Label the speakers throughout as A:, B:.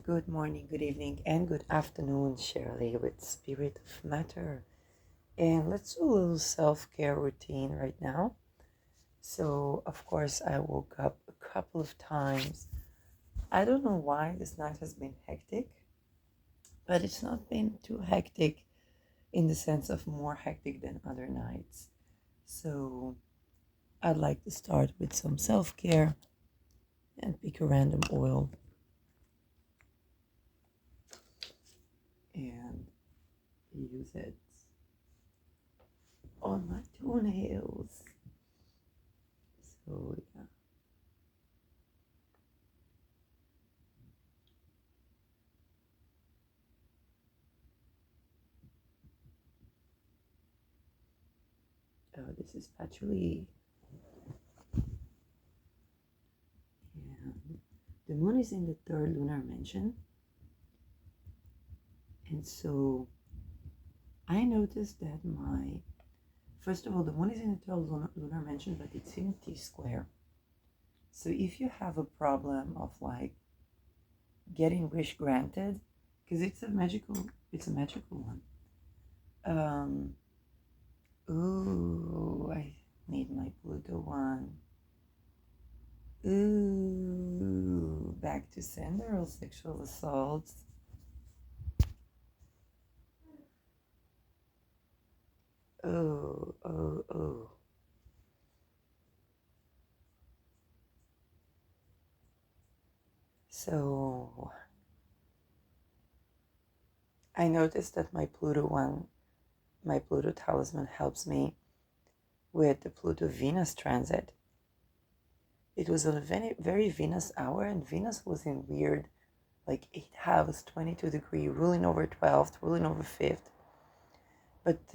A: Good morning, good evening, and good afternoon, Shirley, with Spirit of Matter. And let's do a little self care routine right now. So, of course, I woke up a couple of times. I don't know why this night has been hectic, but it's not been too hectic in the sense of more hectic than other nights. So, I'd like to start with some self care and pick a random oil and use it on my toenails. So yeah. This is patchouli. And the moon is in the third lunar mansion. And so I noticed that first of all, the moon is in the third lunar mansion, but it's in T square. So if you have a problem of like getting wish granted, because it's a magical one. I need my Pluto one. Back to sender or sexual assaults. Oh. So I noticed that my Pluto talisman helps me with the Pluto Venus transit. It was a very Venus hour, and Venus was in weird, like 8th house, 22 degree, ruling over 12th, ruling over 5th. But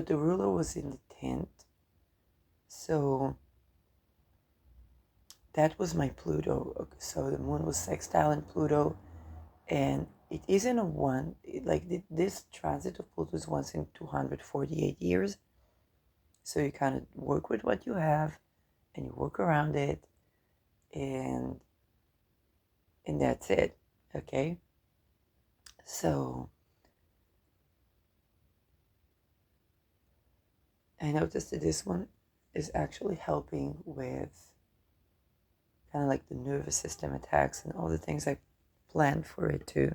A: the ruler was in the 10th. So that was my Pluto. So the moon was sextile in Pluto, and it isn't a one. This transit of Pluto is once in 248 years. So you kind of work with what you have, and you work around it, and that's it. Okay. So I noticed that this one is actually helping with kind of like the nervous system attacks and all the things I planned for it too.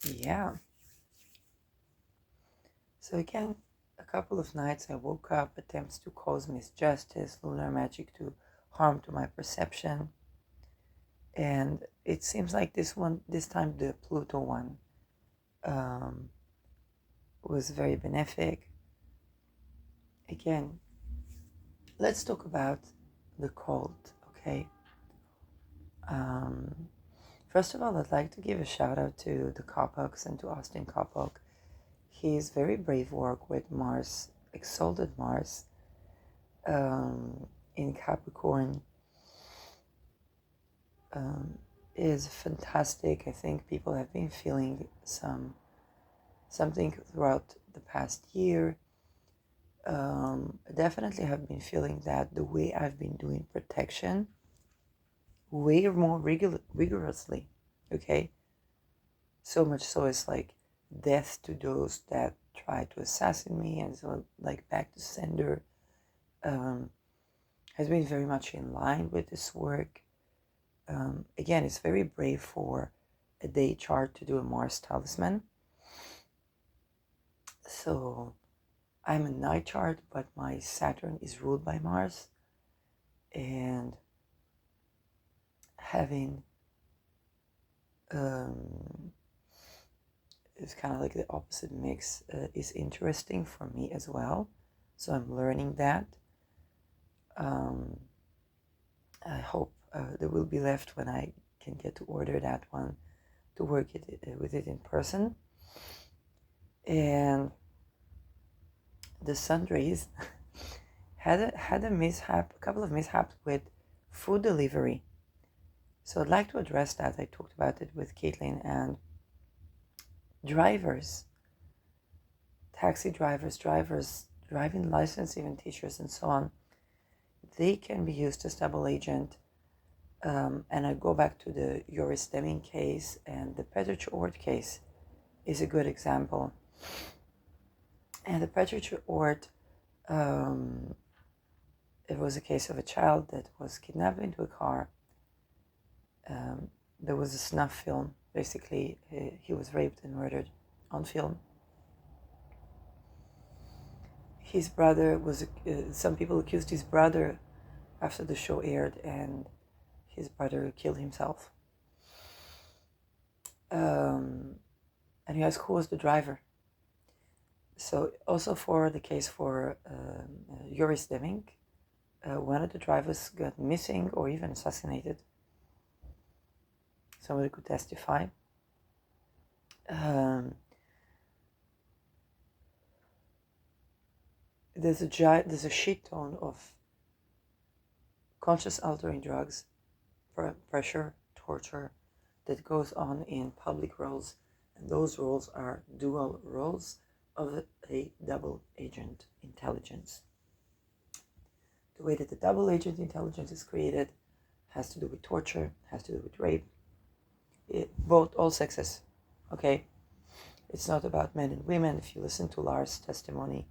A: Yeah. So again, a couple of nights I woke up, attempts to cause misjustice, lunar magic to harm to my perception. And it seems like this time the Pluto one was very benefic. Again, let's talk about the cult, okay? First of all, I'd like to give a shout out to the Kopaks and to Austin Kopak. His very brave work with Mars, exalted Mars, in Capricorn, is fantastic. I think people have been feeling something throughout the past year. Definitely have been feeling that the way I've been doing protection way more rigorously, okay? So much so it's like death to those that try to assassinate me, and so like back to sender has been very much in line with this work. Again, it's very brave for a day chart to do a Mars talisman. So I'm a night chart, but my Saturn is ruled by Mars, and having it's kind of like the opposite mix is interesting for me as well. So I'm learning that. I hope there will be left when I can get to order that one to work with it in person. And the sun rays had a couple of mishaps with food delivery. So I'd like to address that. I talked about it with Caitlin, and drivers taxi drivers, driving license, even teachers and so on, they can be used as double agent. And I go back to the Joris Deming case, and the Petrich Oort case is a good example. And the Petrich Oort, it was a case of a child that was kidnapped into a car. There was a snuff film. Basically, he was raped and murdered on film. His brother was, some people accused his brother after the show aired, and his brother killed himself. And you ask who was the driver. So also for the case for Joris Deming, one of the drivers got missing or even assassinated. Somebody could testify. There's a shit ton of conscious altering drugs, pressure, torture, that goes on in public roles, and those roles are dual roles of a double agent intelligence. The way that the double agent intelligence is created has to do with torture, has to do with rape, both, all sexes, okay? It's not about men and women. If you listen to Lars' testimony,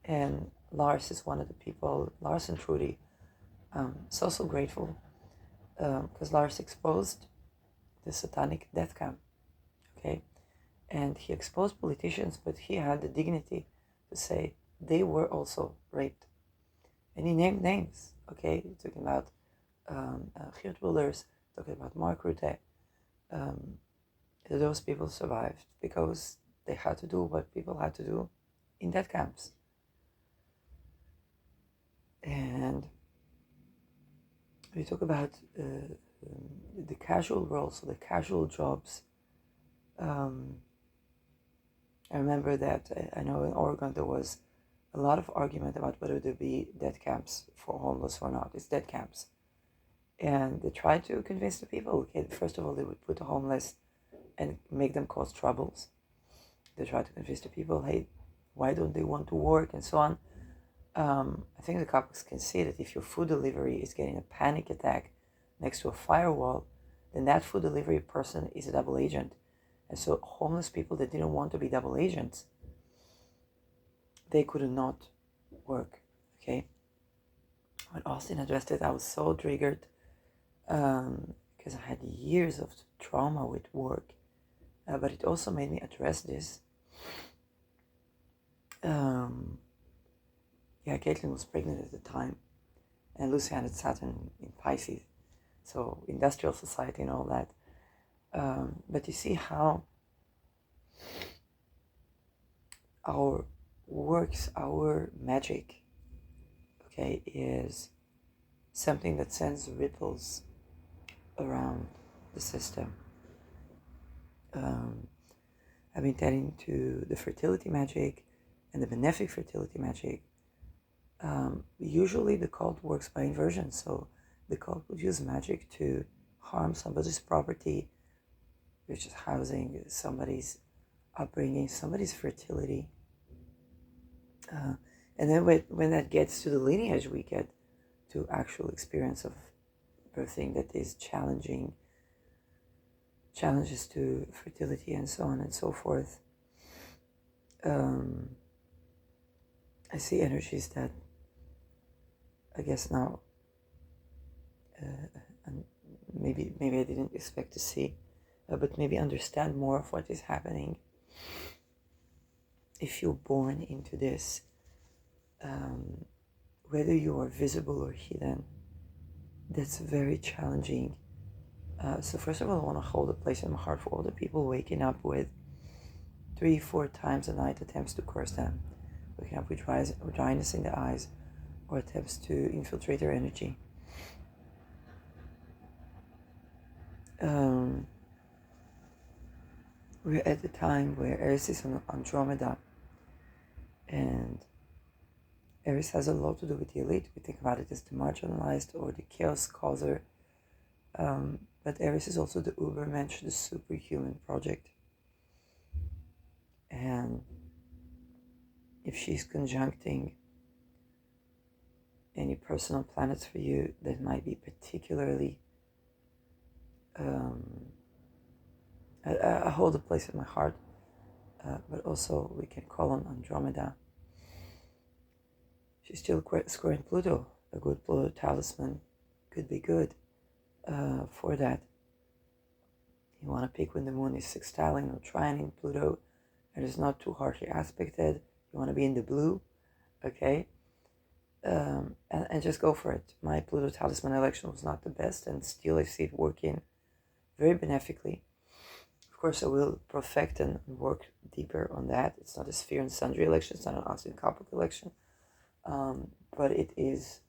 A: and Lars is one of the people, Lars and Trudy, so grateful, because Lars exposed the satanic death camp, okay? And he exposed politicians, but he had the dignity to say they were also raped. And he named names, okay? Talking about Geert Wilders, talking about Mark Rutte. Those people survived because they had to do what people had to do in death camps. And we talk about the casual roles, so the casual jobs. I remember that I know in Oregon there was a lot of argument about whether there be death camps for homeless or not. It's death camps. And they tried to convince the people, okay, first of all, they would put the homeless and make them cause troubles. They tried to convince the people, hey, why don't they want to work and so on. I think the cops can see that if your food delivery is getting a panic attack next to a firewall, then that food delivery person is a double agent. And so homeless people that didn't want to be double agents, they could not work, okay? When Austin addressed it, I was so triggered because I had years of trauma with work, but it also made me address this. Caitlin was pregnant at the time, and Lucian had Saturn in Pisces, so industrial society and all that. But you see how our works, our magic, okay, is something that sends ripples around the system. I've been telling to the fertility magic and the benefic fertility magic. Usually the cult works by inversion, so the cult would use magic to harm somebody's property, which is housing, somebody's upbringing, somebody's fertility. And then when that gets to the lineage, we get to actual experience of birthing that is challenges to fertility and so on and so forth. I see energies that I guess now maybe I didn't expect to see, but maybe understand more of what is happening. If you're born into this, whether you are visible or hidden, that's very challenging. So first of all, I want to hold a place in my heart for all the people waking up with 3-4 times a night attempts to curse them, waking up with dryness in the eyes, or attempts to infiltrate their energy. We're at the time where Eris is on Andromeda, and Eris has a lot to do with the elite. We think about it as the marginalized or the chaos causer, but Eris is also the Ubermensch, the superhuman project. And if she's conjuncting any personal planets for you that might be particularly I hold a place in my heart, but also we can call on Andromeda. She's still squaring Pluto. A good Pluto talisman could be good for that. You want to pick when the moon is sextiling or trining Pluto and it's not too harshly aspected. You want to be in the blue, okay? And just go for it. My Pluto talisman election was not the best, and still I see it working very benefically. Of course, I will perfect and work deeper on that. It's not a sphere and sundry election. It's not an Austin Coppock election, but it is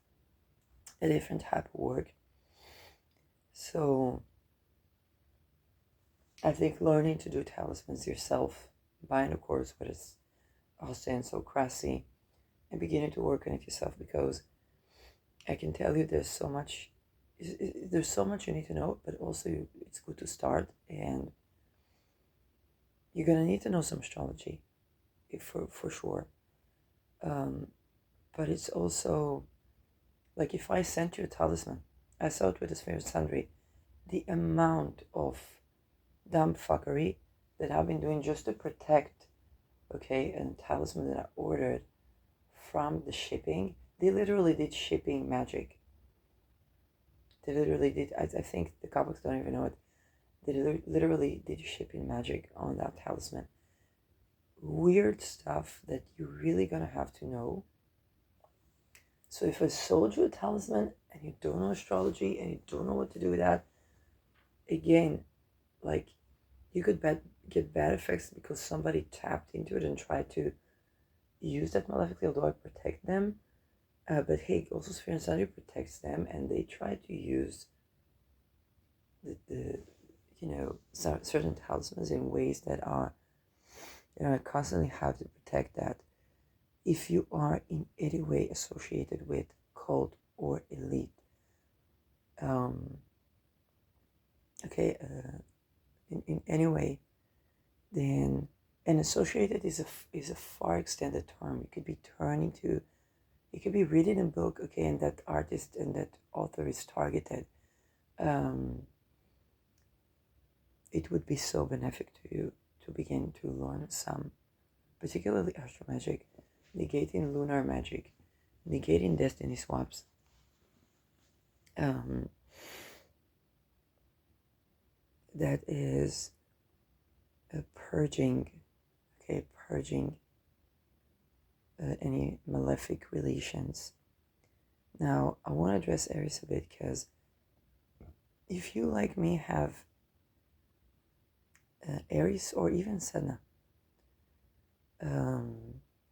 A: a different type of work. So I think learning to do talismans yourself, buying a course, but it's Austin so crassy, and beginning to work on it yourself, because I can tell you there's so much you need to know, but also it's good to start, and you're gonna need to know some astrology, for sure. But it's also like if I sent you a talisman, I saw it with a sphere and sundry, the amount of dumb fuckery that I've been doing just to protect, okay, a talisman that I ordered from the shipping. They literally did shipping magic. They literally did. I think the Coppocs don't even know it. They literally did shipping magic on that talisman. Weird stuff that you're really gonna have to know. So if I sold you a talisman and you don't know astrology and you don't know what to do with that, again, like you could get bad effects because somebody tapped into it and tried to use that malefically, although I protect them. But hey, also Sphere and Sundry protects them, and they try to use the certain talismans in ways that are, I constantly have to protect that. If you are in any way associated with cult or elite, in any way, then, and associated is a far extended term. It could be turning to, it could be reading a book, okay, and that artist and that author is targeted. It would be so benefic to you to begin to learn some, particularly astro magic, negating lunar magic, negating destiny swaps. That is a purging, okay, purging any malefic relations. Now, I want to address Eris a bit, because if you, like me, have Eris or even Sedna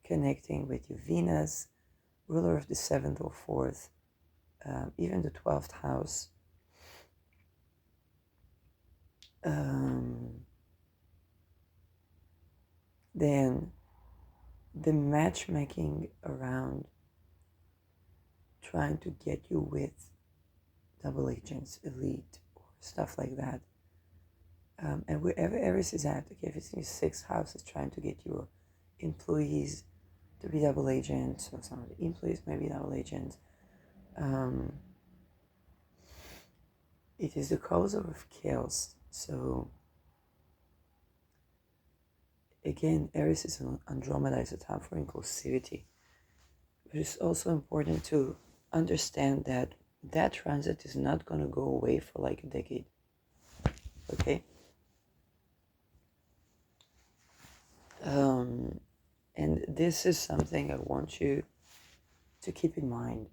A: connecting with your Venus, ruler of the 7th or 4th, even the 12th house, then the matchmaking around trying to get you with double agents, elite, or stuff like that, and wherever Eris is at, okay, if it's in your 6th house, it's trying to get your employees to be double agents, or some of the employees may be double agents. It is the causer of chaos. So again, Eris is an Andromeda, is a time for inclusivity. But it's also important to understand that that transit is not going to go away for like a decade. Okay? And this is something I want you to keep in mind.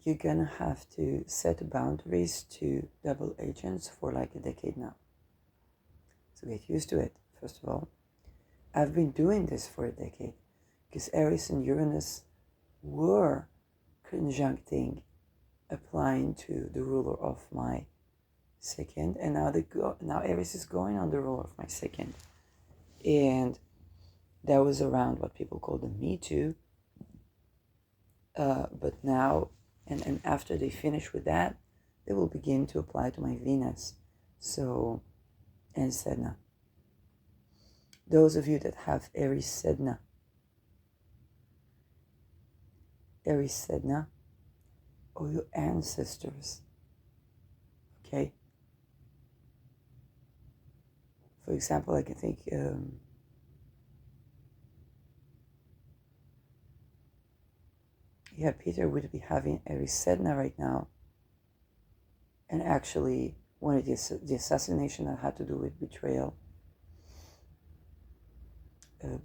A: You're gonna have to set boundaries to double agents for like a decade now. So get used to it, first of all. I've been doing this for a decade because Eris and Uranus were conjuncting, applying to the ruler of my 2nd, and now Eris is going on the ruler of my 2nd. And that was around what people call the Me Too. But now, and after they finish with that, they will begin to apply to my Venus. So, and Sedna. Those of you that have Eris Sedna, eris sedna, or your ancestors. Okay. For example, I can think Peter would be having eris sedna right now, and actually one of the assassination that had to do with betrayal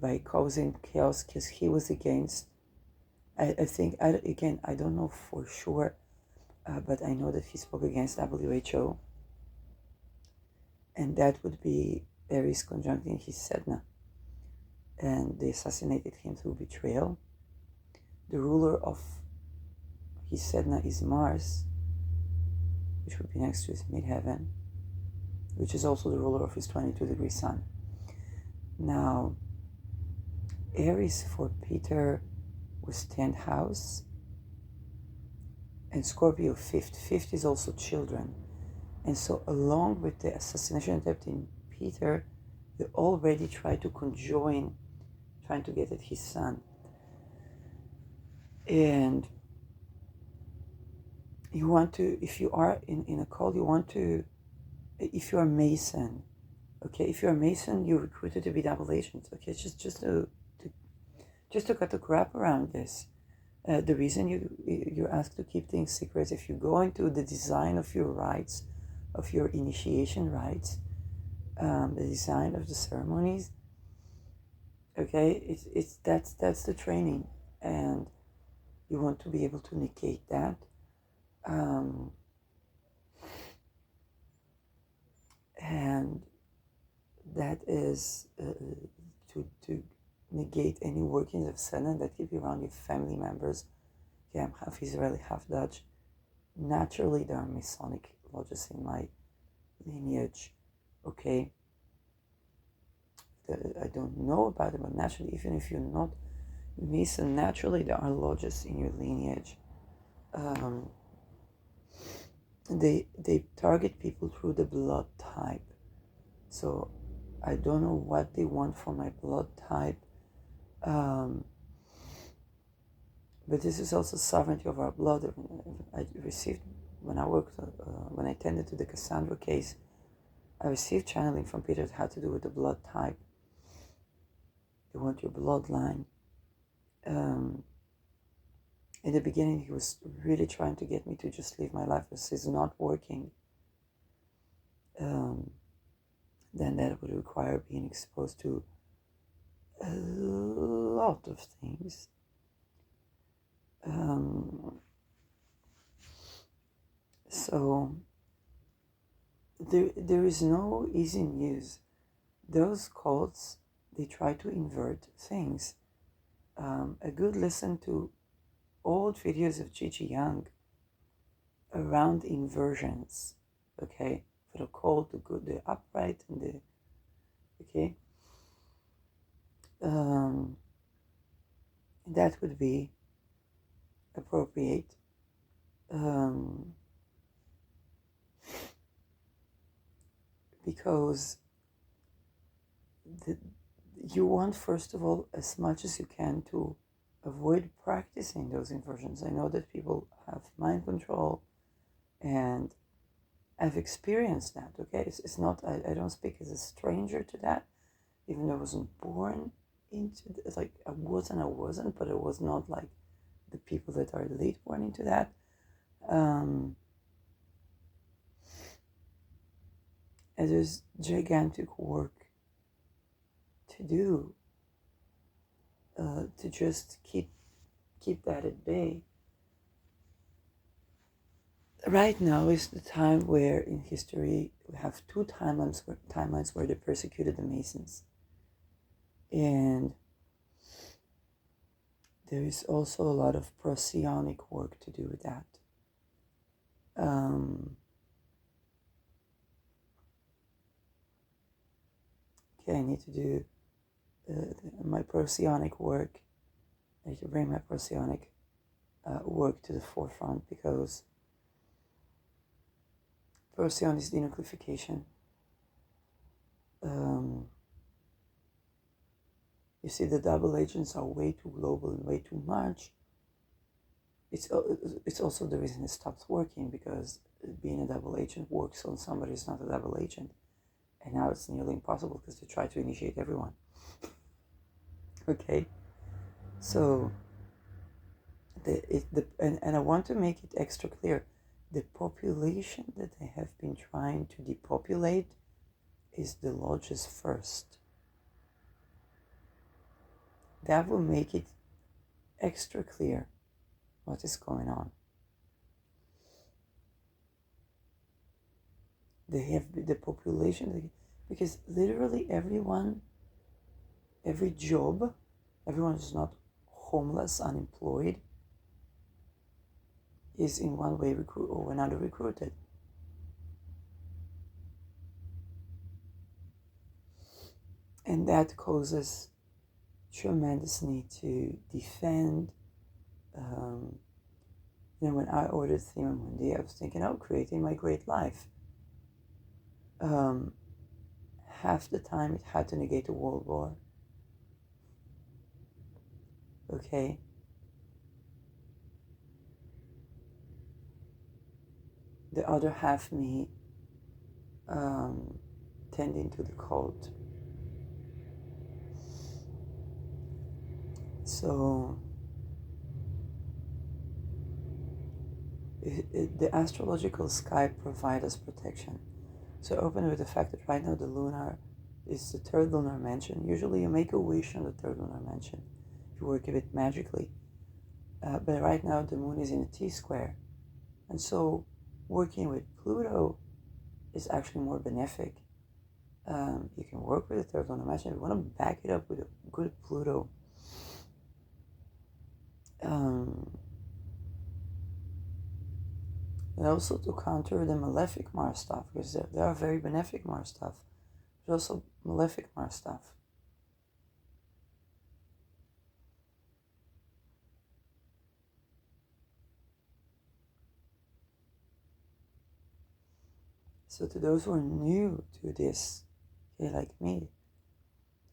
A: by causing chaos because he was against. I think I don't know for sure, but I know that he spoke against WHO, and that would be eris conjuncting his sedna, and they assassinated him through betrayal. The ruler of his sedna is Mars, which would be next to his midheaven, which is also the ruler of his 22-degree sun. Now, Eris for Peter was 10th house, and Scorpio 5th. 5th is also children. And so along with the assassination attempt in Peter, they already tried to conjoin, trying to get at his son. And you want to, if you are in a cult, you want to, if you're a Mason, okay, if you're a Mason, you're recruited to be double agents, okay, just to cut the crap around this. The reason you're asked to keep things secret, if you go into the design of your rites, of your initiation rites, the design of the ceremonies, okay, that's the training, and you want to be able to negate that. And that is to negate any workings of Satan that keep you around your family members. Okay, I'm half Israeli, half Dutch. Naturally, there are Masonic lodges in my lineage. Okay, I don't know about it, but naturally, even if you're not Mason, naturally there are lodges in your lineage. They target people through the blood type. So I don't know what they want for my blood type. But this is also sovereignty of our blood. I received, when I worked, when I attended to the Cassandra case, I received channeling from Peter that had to do with the blood type. They want your bloodline. In the beginning, he was really trying to get me to just live my life. This is not working. Then that would require being exposed to a lot of things. So there is no easy news. Those cults, they try to invert things. A good listen to old videos of Gigi Young around inversions, okay, for the cult, the good, the upright, and the, okay, that would be appropriate. Because you want, first of all, as much as you can to avoid practicing those inversions. I know that people have mind control, and I've experienced that, okay? It's not, I don't speak as a stranger to that, even though I wasn't born into it. Like, I wasn't, but it was not like the people that are late born into that. And there's gigantic work to do to just keep that at bay. Right now is the time where in history we have two timelines where they persecuted the Masons, and there is also a lot of Procyon work to do with that. Okay, I need to do my Procyon work. I need to bring my Procyon work to the forefront, because Procyon is denuclearification. You see, the double agents are way too global and way too much. it's also the reason it stopped working, because being a double agent works on somebody who's not a double agent, and now it's nearly impossible because they try to initiate everyone. Okay, so and I want to make it extra clear, the population that they have been trying to depopulate is the lodges first. That will make it extra clear what is going on. They have the population, because literally everyone, every job, everyone who's not homeless, unemployed, is in one way or another recruited. And that causes tremendous need to defend. When I ordered Thema Mundi, I was thinking, creating my great life. Half the time it had to negate a world war. Okay? The other half me tending to the cult. So the astrological sky provides us protection. So open with the fact that right now the lunar is the third lunar mansion. Usually you make a wish on the third lunar mansion. You work a bit magically. But right now the moon is in a T-square. And so working with Pluto is actually more benefic. You can work with the third lunar mansion. If you want to back it up with a good Pluto, and also to counter the malefic Mars stuff, because there are very benefic Mars stuff. There's also malefic Mars stuff. So to those who are new to this, okay, like me,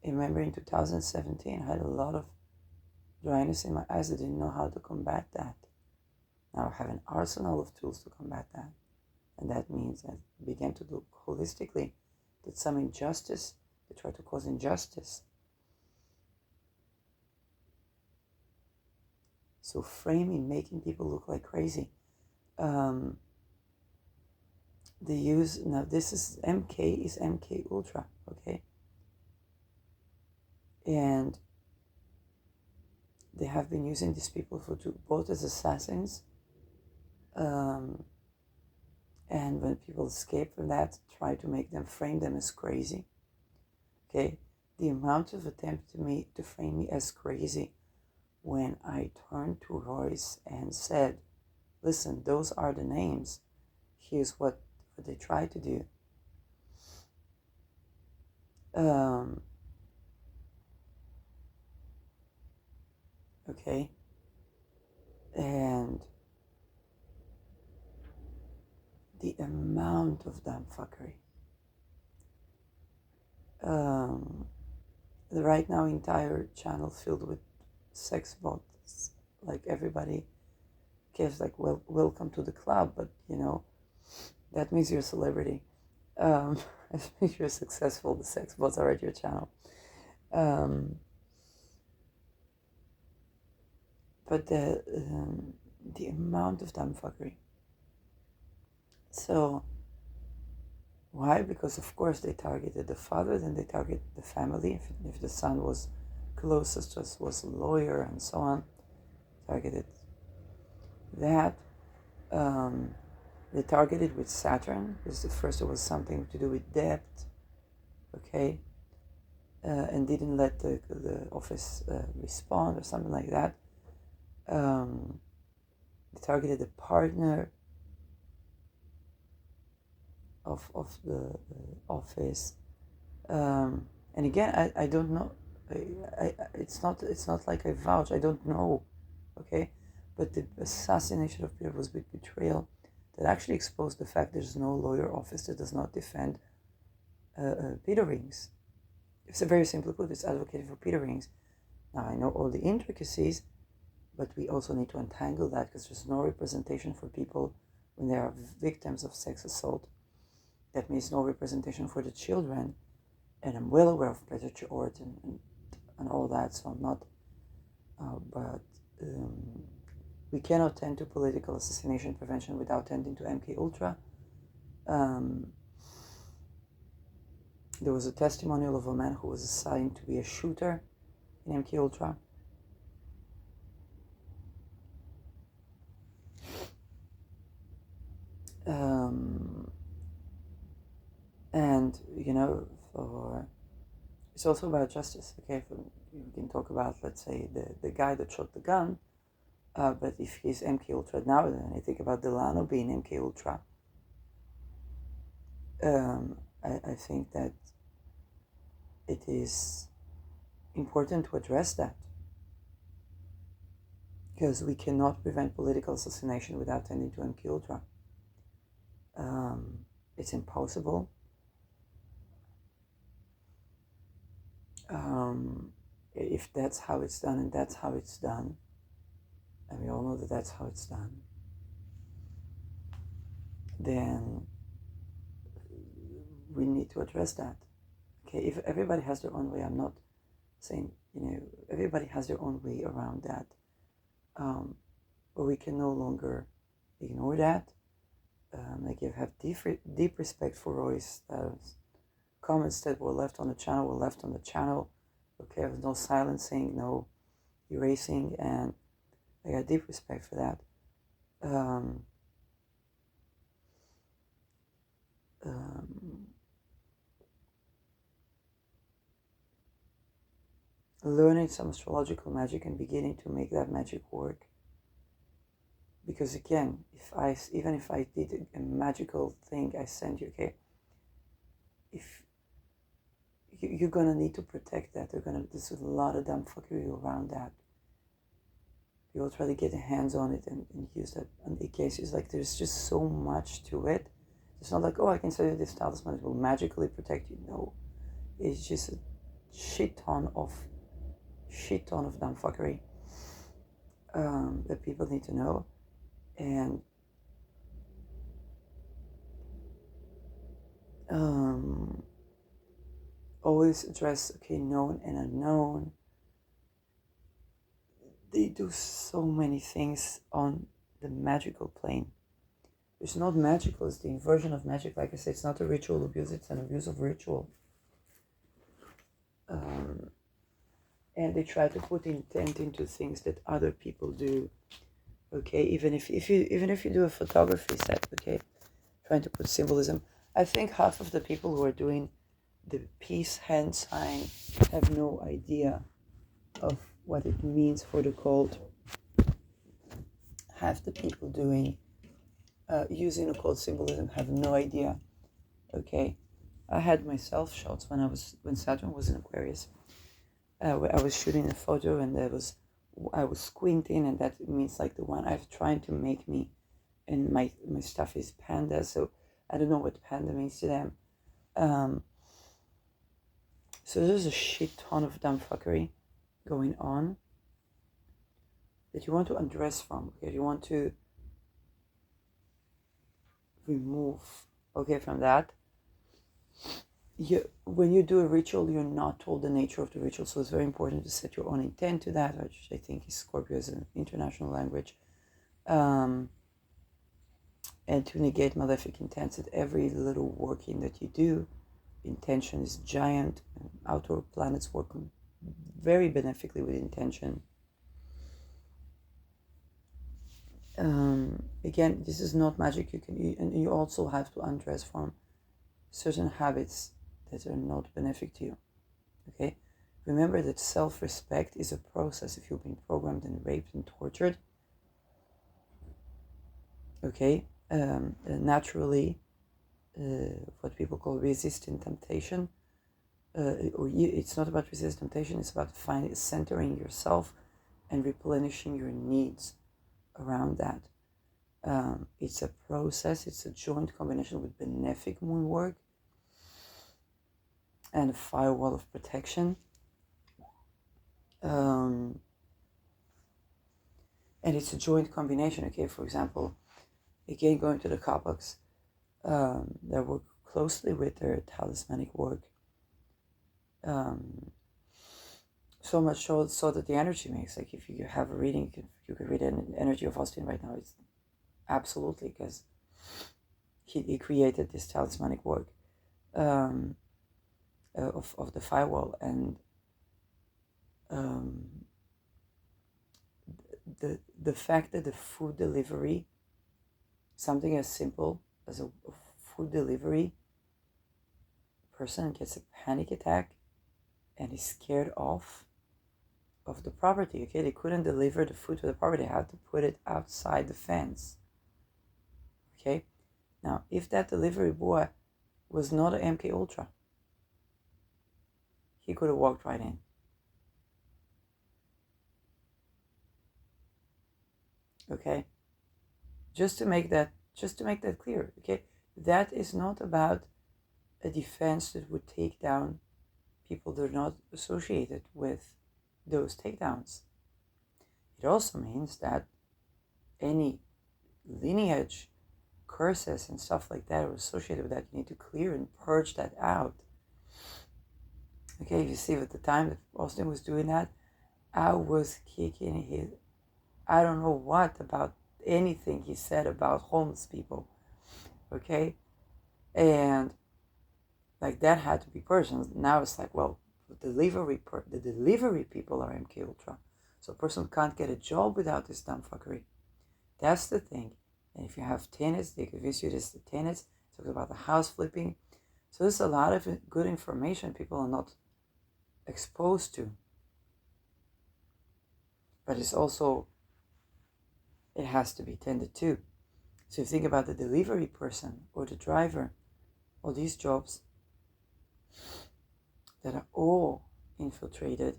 A: I remember in 2017 I had a lot of dryness in my eyes. I didn't know how to combat that. Now I have an arsenal of tools to combat that. And that means I began to look holistically at some injustice, they try to cause injustice. So framing, making people look like crazy. They use, now this is mkultra, okay? And they have been using these people both as assassins, and when people escape from that, try to make them, frame them as crazy. Okay, the amount of attempt to frame me as crazy when I turned to Royce and said, listen, those are the names. Here's what they try to do. Okay, and the amount of damn fuckery. Right now, entire channel filled with sex bots. Like everybody gives like, welcome to the club, but that means you're a celebrity. That means you're successful. The sex bots are at your channel. But the amount of damn fuckery. So why? Because of course they targeted the father, then they targeted the family. If the son was closest to us, was a lawyer and so on, targeted that. They targeted with Saturn, because at first it was something to do with debt, okay, and didn't let the office respond or something like that. They targeted the partner of the office, and again, I don't know. It's not like I vouch. I don't know, okay, but the assassination of Peter was with betrayal. That actually exposed the fact there's no lawyer office that does not defend Peter rings. It's a very simple put. It's advocating for Peter rings. Now I know all the intricacies, but we also need to untangle that, because there's no representation for people when they are victims of sex assault. That means no representation for the children, and I'm well aware of predator origin and all that, so I'm not, but we cannot tend to political assassination prevention without tending to mkultra. There was a testimonial of a man who was assigned to be a shooter in mkultra. And it's also about justice. Okay, we can talk about, let's say, the guy that shot the gun, but if he's mkultra now, then I think about Delano being mkultra. I think that it is important to address that, because we cannot prevent political assassination without tending to mkultra. It's impossible. If that's how it's done, and that's how it's done, and we all know that that's how it's done, then we need to address that. Okay, if everybody has their own way, I'm not saying, everybody has their own way around that, but we can no longer ignore that. Like, you have deep respect for Roy's comments that were left on the channel. Okay, there's no silencing, no erasing, and I got deep respect for that. Learning some astrological magic and beginning to make that magic work. Because again, even if I did a magical thing, I send you, okay, if you're gonna need to protect that, there's a lot of dumb fuckery around that. People try to get their hands on it and use that in the cases. Like, there's just so much to it. It's not like, oh, I can sell you this talisman, it will magically protect you. No, it's just a shit ton of dumb fuckery that people need to know. And always address, okay, known and unknown. They do so many things on the magical plane. It's not magical, it's the inversion of magic. Like I said, it's not a ritual abuse, it's an abuse of ritual. And they try to put intent into things that other people do. Okay, even if you do a photography set, okay, trying to put symbolism. I think half of the people who are doing the peace hand sign have no idea of what it means for the cult. Half the people doing using occult symbolism have no idea. Okay, I had myself shots when Saturn was in Aquarius. I was shooting a photo, and I was squinting, and that means like the one I've tried to make me, and my stuff is panda, so I don't know what panda means to them. So there's a shit ton of dumb fuckery going on that you want to undress from. Okay, you want to remove, okay, from that. When you do a ritual, you're not told the nature of the ritual, so it's very important to set your own intent to that, which I think is Scorpio as an international language, and to negate malefic intents at every little working that you do. Intention is giant, and outer planets work very benefically with intention. Again, this is not magic. And you also have to undress from certain habits that are not benefic to you. Okay, remember that self-respect is a process. If you've been programmed and raped and tortured, okay, naturally, what people call resisting temptation, it's not about resisting temptation. It's about centering yourself and replenishing your needs around that. It's a process. It's a joint combination with benefic moon work and a firewall of protection. And it's a joint combination. Okay, for example, again going to the Kabbaks that work closely with their talismanic work. So much so that the energy makes, like if you have a reading, you could read an energy of Austin right now. It's absolutely, because he created this talismanic work of the firewall, and the fact that the food delivery, something as simple as a food delivery person gets a panic attack and is scared off of the property. Okay, they couldn't deliver the food to the property, they had to put it outside the fence. Okay, now if that delivery boy was not an mkultra, he could have walked right in. Okay, just to make that clear. Okay, that is not about a defense that would take down people that are not associated with those takedowns. It also means that any lineage curses and stuff like that are associated with that, you need to clear and purge that out. Okay, you see, at the time that Austin was doing that, I was kicking his, I don't know what about anything he said about homeless people. Okay, and like that had to be purged. Now it's like, well, the delivery people are mkultra, so a person can't get a job without this dumb fuckery. That's the thing. And if you have tenants, they convince you this the tenants. Talks about the house flipping. So there's a lot of good information people are not exposed to. But it's also, it has to be tended to. So if you think about the delivery person or the driver, all these jobs that are all infiltrated.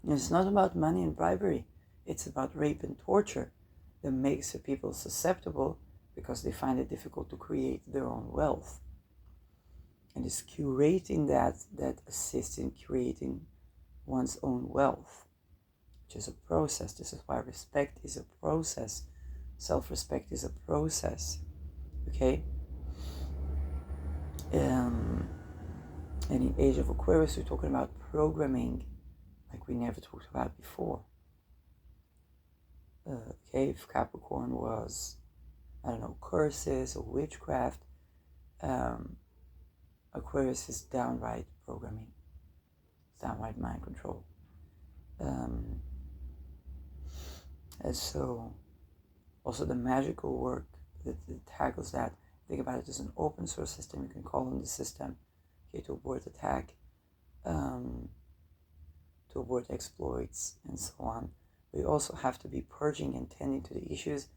A: And it's not about money and bribery. It's about rape and torture that makes the people susceptible because they find it difficult to create their own wealth. And it's curating that assists in creating one's own wealth, which is a process. This is why respect is a process. Self-respect is a process. Okay? And in Age of Aquarius, we're talking about programming like we never talked about before. Okay, if Capricorn was, I don't know, curses or witchcraft, Aquarius is downright programming. It's downright mind control. And so, also the magical work that tackles that. Think about it as an open source system. You can call on the system, okay, to abort attack, to abort exploits, and so on. We also have to be purging and tending to the issues.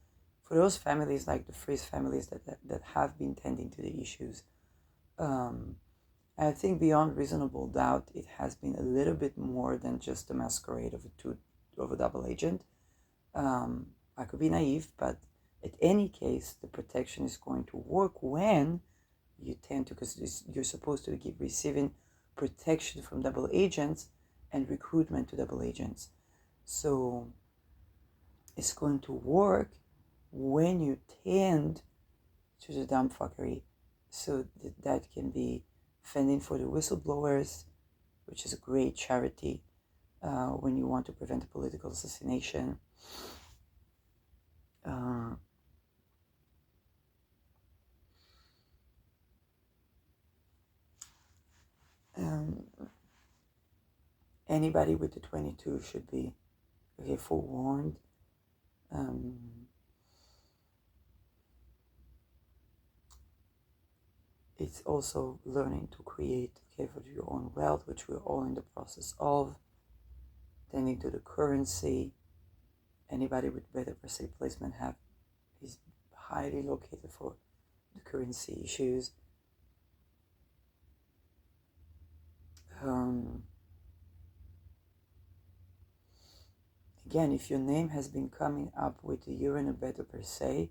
A: For those families, like the Frizz families that have been tending to the issues, I think beyond reasonable doubt, it has been a little bit more than just the masquerade of a double agent. I could be naive, but in any case, the protection is going to work when you tend to, because you're supposed to keep receiving protection from double agents and recruitment to double agents. So it's going to work when you tend to the dumb fuckery. So that can be fending for the whistleblowers, which is a great charity when you want to prevent a political assassination. Anybody with the 22 should be forewarned. It's also learning to create for your own wealth, which we're all in the process of. Tending to the currency. Anybody with better per se placement is highly located for the currency issues. Again, if your name has been coming up with the Uranus Beta per se,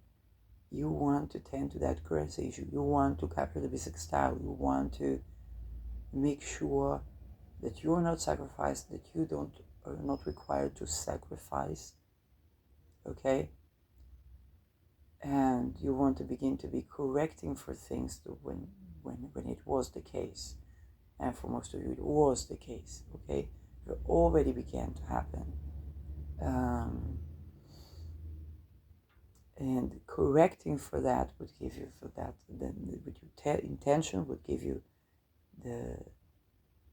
A: you want to tend to that currency issue. You want to capture the basic style. You want to make sure that you're not sacrificed, that you don't or you're not required to sacrifice, okay? And you want to begin to be correcting for things when it was the case. And for most of you, it was the case, okay? It already began to happen. And correcting for that would give you, then with your intention would give you the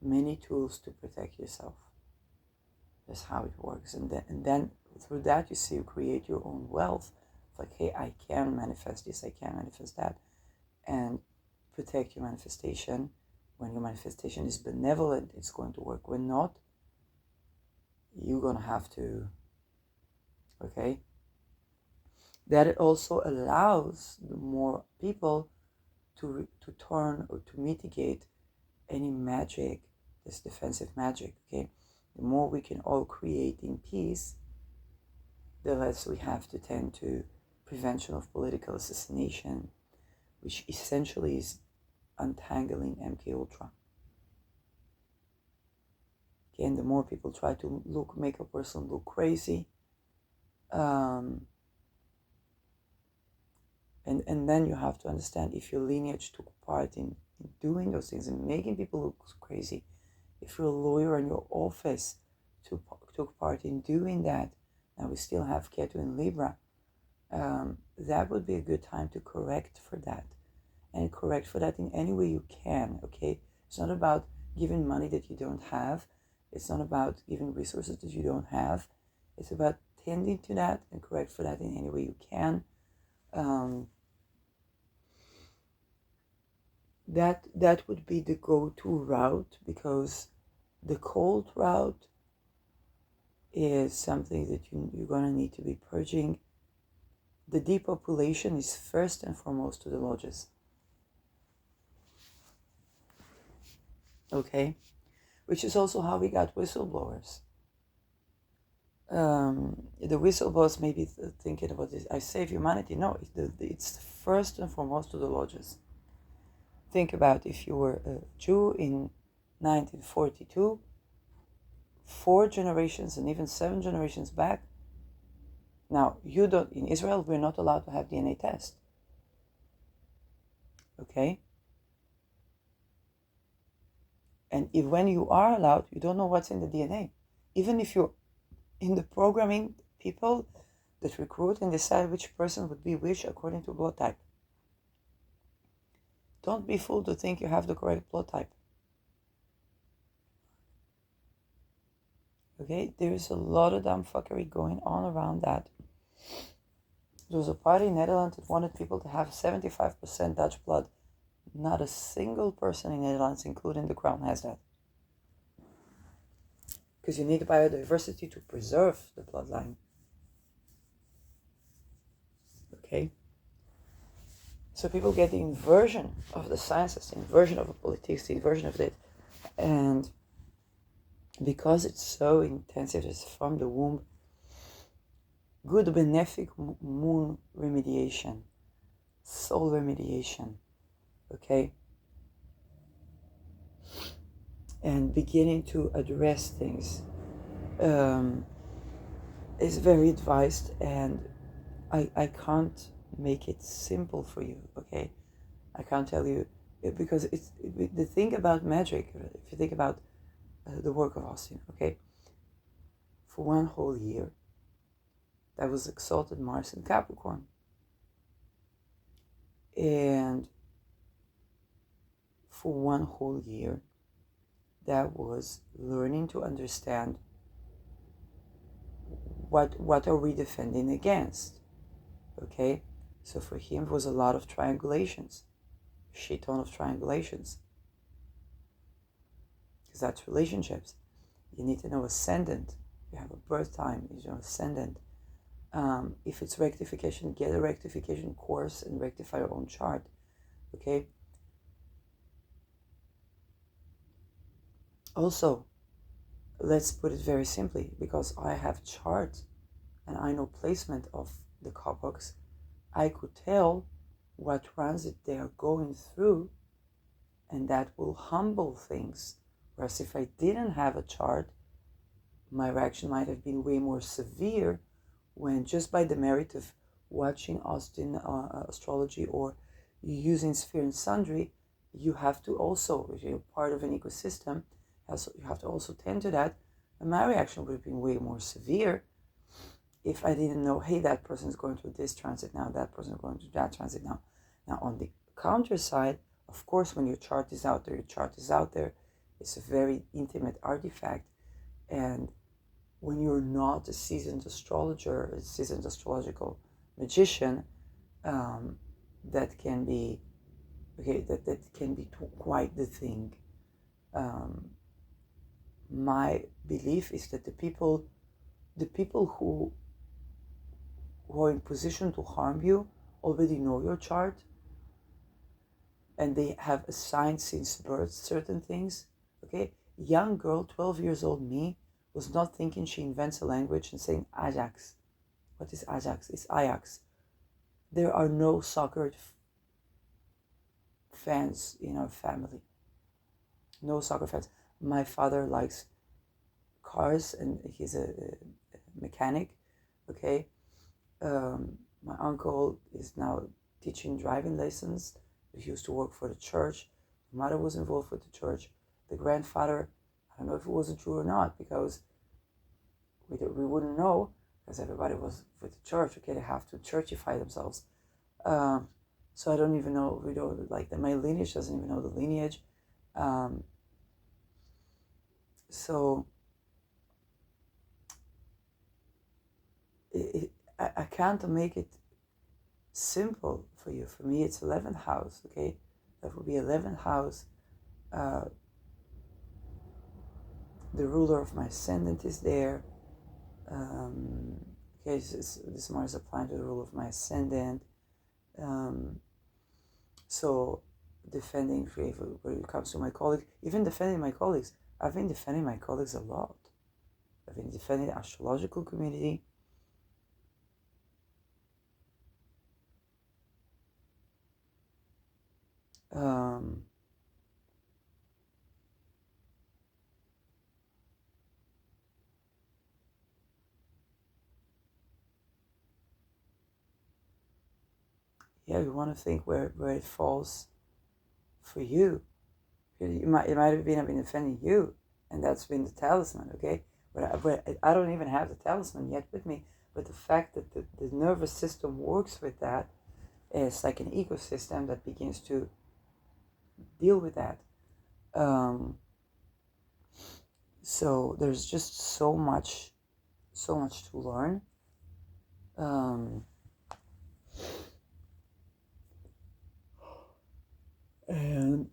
A: many tools to protect yourself. That's how it works. And then through that, you create your own wealth. It's like, hey, I can manifest this, I can manifest that, and protect your manifestation. When your manifestation is benevolent, it's going to work. When not, you're going to have to, okay? That it also allows the more people to turn or to mitigate any magic, this defensive magic, okay? The more we can all create in peace, the less we have to tend to prevention of political assassination, which essentially is untangling mkultra. Again, the more people try to make a person look crazy, and then you have to understand, if your lineage took part in doing those things and making people look crazy, if you're a lawyer and your office took part in doing that, now we still have Ketu and Libra, that would be a good time to correct for that. And correct for that in any way you can, okay? It's not about giving money that you don't have. It's not about giving resources that you don't have. It's about tending to that and correct for that in any way you can. That would be the go-to route, because the cold route is something that you're going to need to be purging. The depopulation is first and foremost to the lodges. Okay? Which is also how we got whistleblowers. The whistleblowers may be thinking about this, I save humanity. No, it's first and foremost to the lodges. Think about if you were a Jew in 1942, 4 generations and even 7 generations back. Now, in Israel, we're not allowed to have DNA test. Okay? And when you are allowed, you don't know what's in the DNA. Even if you're in the programming, people that recruit and decide which person would be which according to blood type. Don't be fooled to think you have the correct blood type. Okay, there's a lot of dumb fuckery going on around that. There was a party in Netherlands that wanted people to have 75% Dutch blood. Not a single person in Netherlands, including the crown, has that. Because you need biodiversity to preserve the bloodline. Okay? So people get the inversion of the sciences, the inversion of the politics, the inversion of it. And because it's so intensive, it's from the womb, good benefic moon remediation, soul remediation, okay? And beginning to address things is very advised, and I can't make it simple for you, okay? I can't tell you, because it's the thing about magic. If you think about the work of Austin, okay? For one whole year, that was exalted Mars in Capricorn. And for one whole year, that was learning to understand what are we defending against, okay? So for him, it was a lot of triangulations, shit ton of triangulations, because that's relationships. You need to know ascendant. You have a birth time, you know ascendant. If it's rectification, get a rectification course and rectify your own chart, okay? Also, let's put it very simply, because I have charts and I know placement of the Kabbaks, I could tell what transit they are going through, and that will humble things. Whereas if I didn't have a chart, my reaction might have been way more severe when, just by the merit of watching Austin astrology or using sphere and sundry, you have to also, if you're part of an ecosystem, you have to also tend to that. And my reaction would have been way more severe if I didn't know, hey, that person's going through this transit now, that person's going through that transit now. Now, on the counter side, of course, when your chart is out there, your chart is out there. It's a very intimate artifact. And when you're not a seasoned astrologer, a seasoned astrological magician, that can be, that can be quite the thing. My belief is that the people who are in position to harm you already know your chart, and they have assigned since birth certain things. Okay, young girl, 12 years old me, was not thinking she invents a language and saying Ajax. What is Ajax? It's Ajax. There are no soccer fans in our family. No soccer fans. My father likes cars and he's a mechanic. Okay. My uncle is now teaching driving lessons. He used to work for the church. My mother was involved with the church. The grandfather, I don't know if it was true or not, because we wouldn't know, because everybody was with the church. Okay, they have to churchify themselves. So I don't even know. We don't like that. My lineage doesn't even know the lineage. So I can't make it simple for you. For me, it's 11th house. Okay, that would be 11th house. The ruler of my ascendant is there. Okay, this Mars applying to the ruler of my ascendant. So defending when it comes to my colleagues, even defending my colleagues, I've been defending my colleagues a lot. I've been defending the astrological community. Yeah, you want to think where it falls for you. It might have been I've been defending you, and that's been the talisman, okay? But I don't even have the talisman yet with me. But the fact that the nervous system works with that is like an ecosystem that begins to deal with that. So there's just so much to learn. And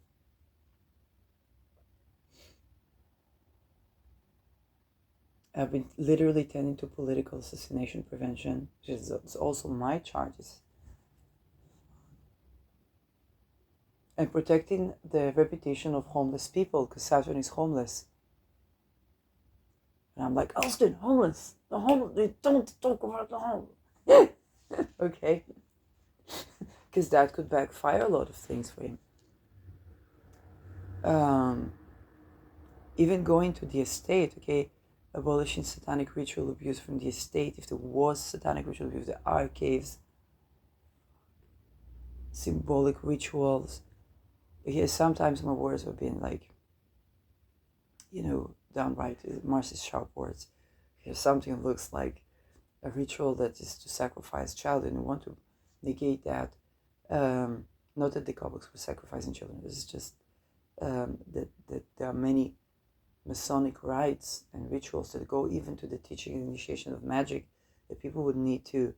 A: I've been literally tending to political assassination prevention, which is also my charges. And protecting the reputation of homeless people, because Saturn is homeless. And I'm like, Austin, homeless. The homeless, they don't talk about the homeless. Okay. Because that could backfire a lot of things for him. Even going to the estate, okay, abolishing satanic ritual abuse from the estate, if there was satanic ritual abuse, the archives, symbolic rituals. Because sometimes my words have been like, downright Marcy's sharp words. If something looks like a ritual that is to sacrifice child, and you want to negate that. Not that the Catholics were sacrificing children. This is just that there are many Masonic rites and rituals that go even to the teaching and initiation of magic that people would need to,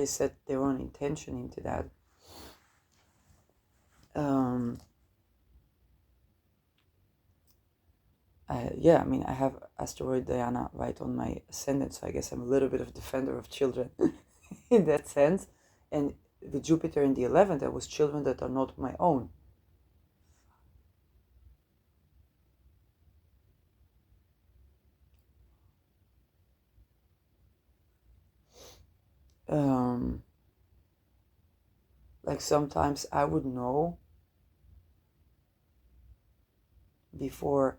A: set their own intention into that. I have asteroid Diana right on my ascendant, so I guess I'm a little bit of a defender of children in that sense. And with Jupiter in the 11th, there was children that are not my own. Like sometimes I would know before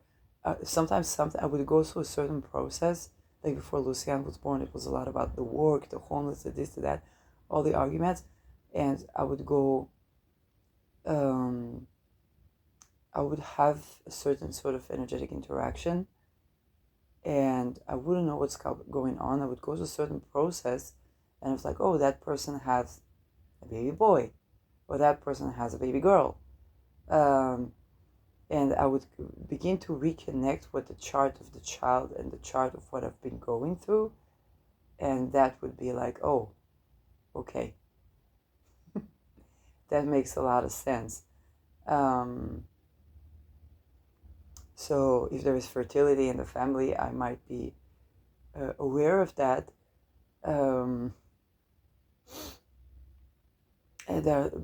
A: sometimes something I would go through a certain process. Like before Lucian was born, it was a lot about the work, the homeless, the this, the that, all the arguments, and I would go. I would have a certain sort of energetic interaction, and I wouldn't know what's going on. I would go through a certain process, and I was like, oh, that person has a baby boy, or that person has a baby girl. And I would begin to reconnect with the chart of the child and the chart of what I've been going through, and that would be like, oh, okay, that makes a lot of sense. So if there is fertility in the family, I might be aware of that. And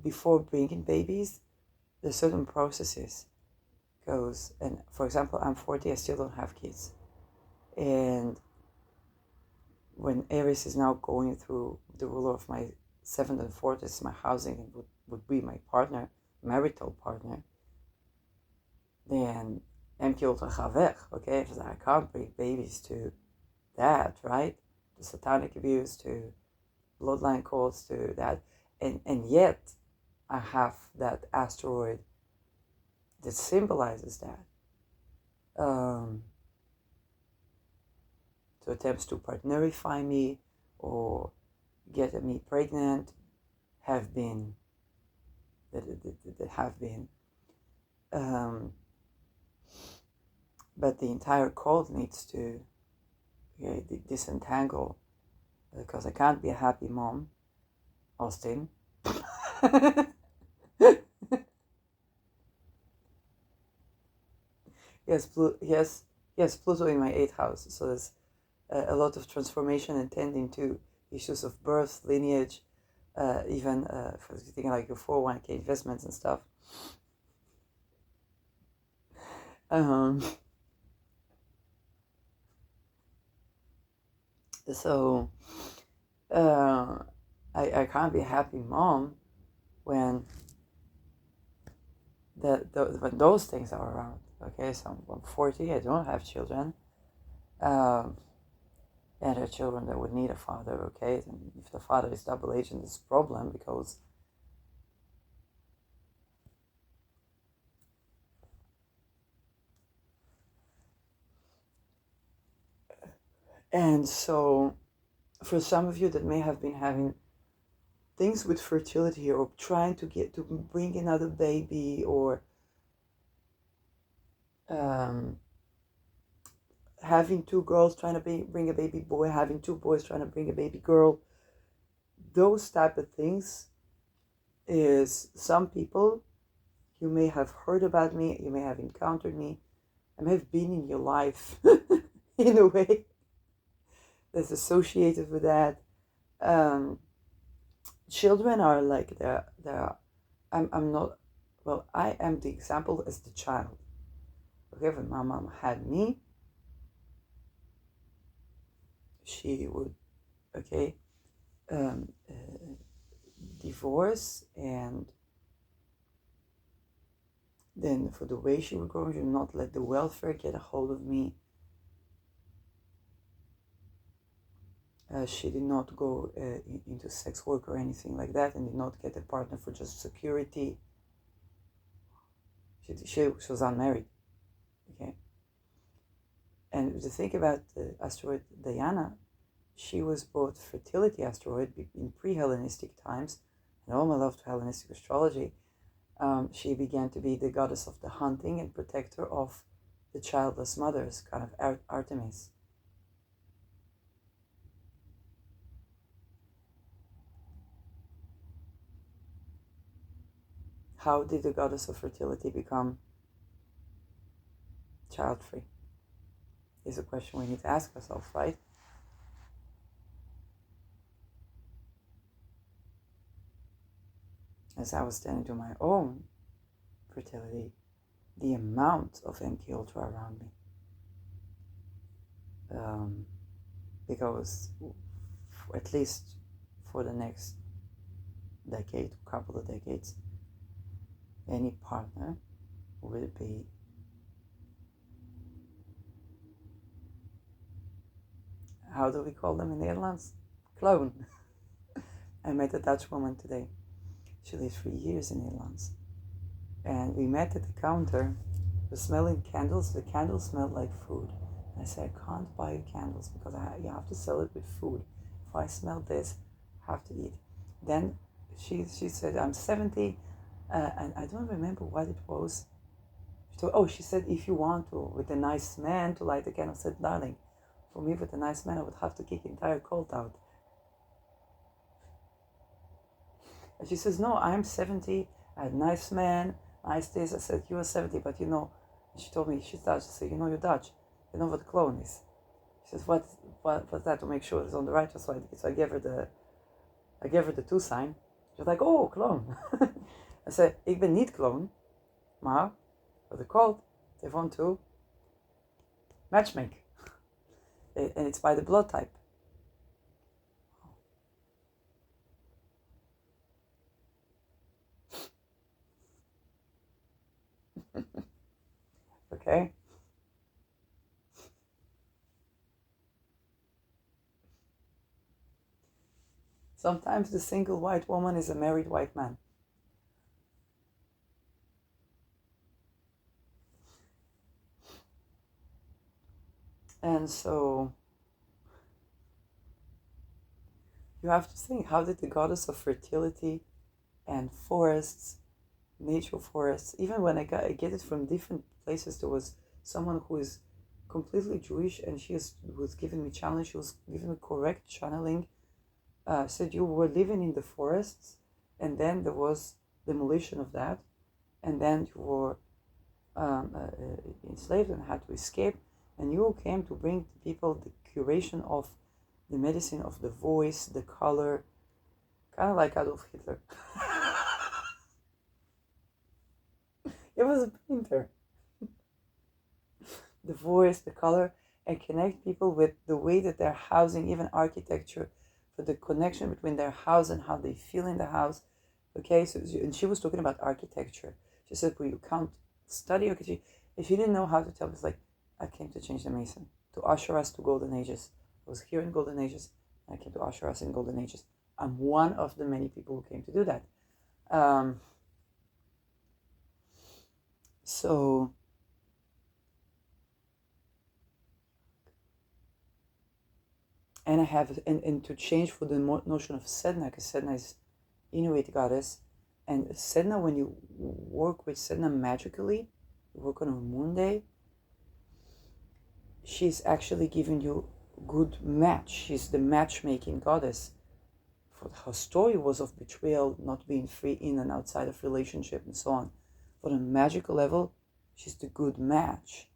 A: before bringing babies, there's certain processes goes. And for example, I'm 40, I still don't have kids. And when Eris is now going through the ruler of my 7th and 4th is my housing and would be my partner, marital partner, then mkultra ga okay? I can't bring babies to that, right? To satanic abuse, to bloodline calls, to that. And yet, I have that asteroid that symbolizes that. So attempts to partnerify me or get me pregnant have been that have been, but the entire cult needs to disentangle, because I can't be a happy mom, Austin. Yes, Pluto in my 8th house, so there's a lot of transformation and tending to issues of birth, lineage, even for thinking like your 401k investments and stuff. So I can't be a happy mom when when those things are around. Okay, so I'm 40, I don't have children. And there are children that would need a father, okay? And if the father is double agent, it's a problem because and so for some of you that may have been having things with fertility or trying to get to bring another baby or having 2 girls trying to bring a baby boy, having 2 boys trying to bring a baby girl, those type of things is some people, you may have heard about me, you may have encountered me, I may have been in your life in a way that's associated with that. Children are like I'm not, well, I am the example as the child. Okay, when my mom had me, she would, okay, divorce, and then for the way she would grow, she would not let the welfare get a hold of me. She did not go into sex work or anything like that, and did not get a partner for just security. She was unmarried, okay? And to think about the asteroid Diana, she was both fertility asteroid in pre-Hellenistic times, and all my love to Hellenistic astrology. She began to be the goddess of the hunting and protector of the childless mothers, kind of Artemis. How did the goddess of fertility become child-free? Is a question we need to ask ourselves, right? As I was standing to my own fertility, the amount of mkultra around me, because at least for the next decade, couple of decades, any partner will be how do we call them in Netherlands? Clone. I met a Dutch woman today. She lived for years in Netherlands. And we met at the counter. We're smelling candles. The candles smelled like food. And I said, I can't buy you candles because you have to sell it with food. If I smell this, I have to eat. Then she said, I'm 70, and I don't remember what it was. She said, if you want to, with a nice man to light the candle. I said, darling, for me, with a nice man, I would have to kick the entire cult out. And she says, no, I'm 70, I had a nice man, nice this. I said, you are 70, but you know, she told me she's Dutch. I said, you know, you're Dutch. You know what a clone is? She says, what's that, to make sure it's on the right side? So I gave her the 2 sign. She was like, oh, clone. I said, ik ben niet clone, maar wat de cult, they want to matchmake. And it's by the blood type. Okay? Sometimes the single white woman is a married white man. And so you have to think, how did the goddess of fertility and forests, natural forests, even when I get it from different places, there was someone who is completely Jewish and was giving me challenge, she was giving me correct channeling, said you were living in the forests and then there was demolition of that and then you were enslaved and had to escape, and you came to bring to people the curation of the medicine of the voice, the color, kind of like Adolf Hitler. He was a painter. The voice, the color, and connect people with the way that they're housing, even architecture, for the connection between their house and how they feel in the house. Okay, so and she was talking about architecture. She said, well, you can't study architecture. If you didn't know how to tell, it's like, I came to change the Mason, to usher us to golden ages. I was here in golden ages, and I came to usher us in golden ages. I'm one of the many people who came to do that. So and I have and to change for the notion of Sedna, because Sedna is Inuit goddess, and Sedna, when you work with Sedna magically, you work on a moon day, she's actually giving you good match. She's the matchmaking goddess. For her story was of betrayal, not being free in and outside of relationship and so on. But on a magical level, she's the good match.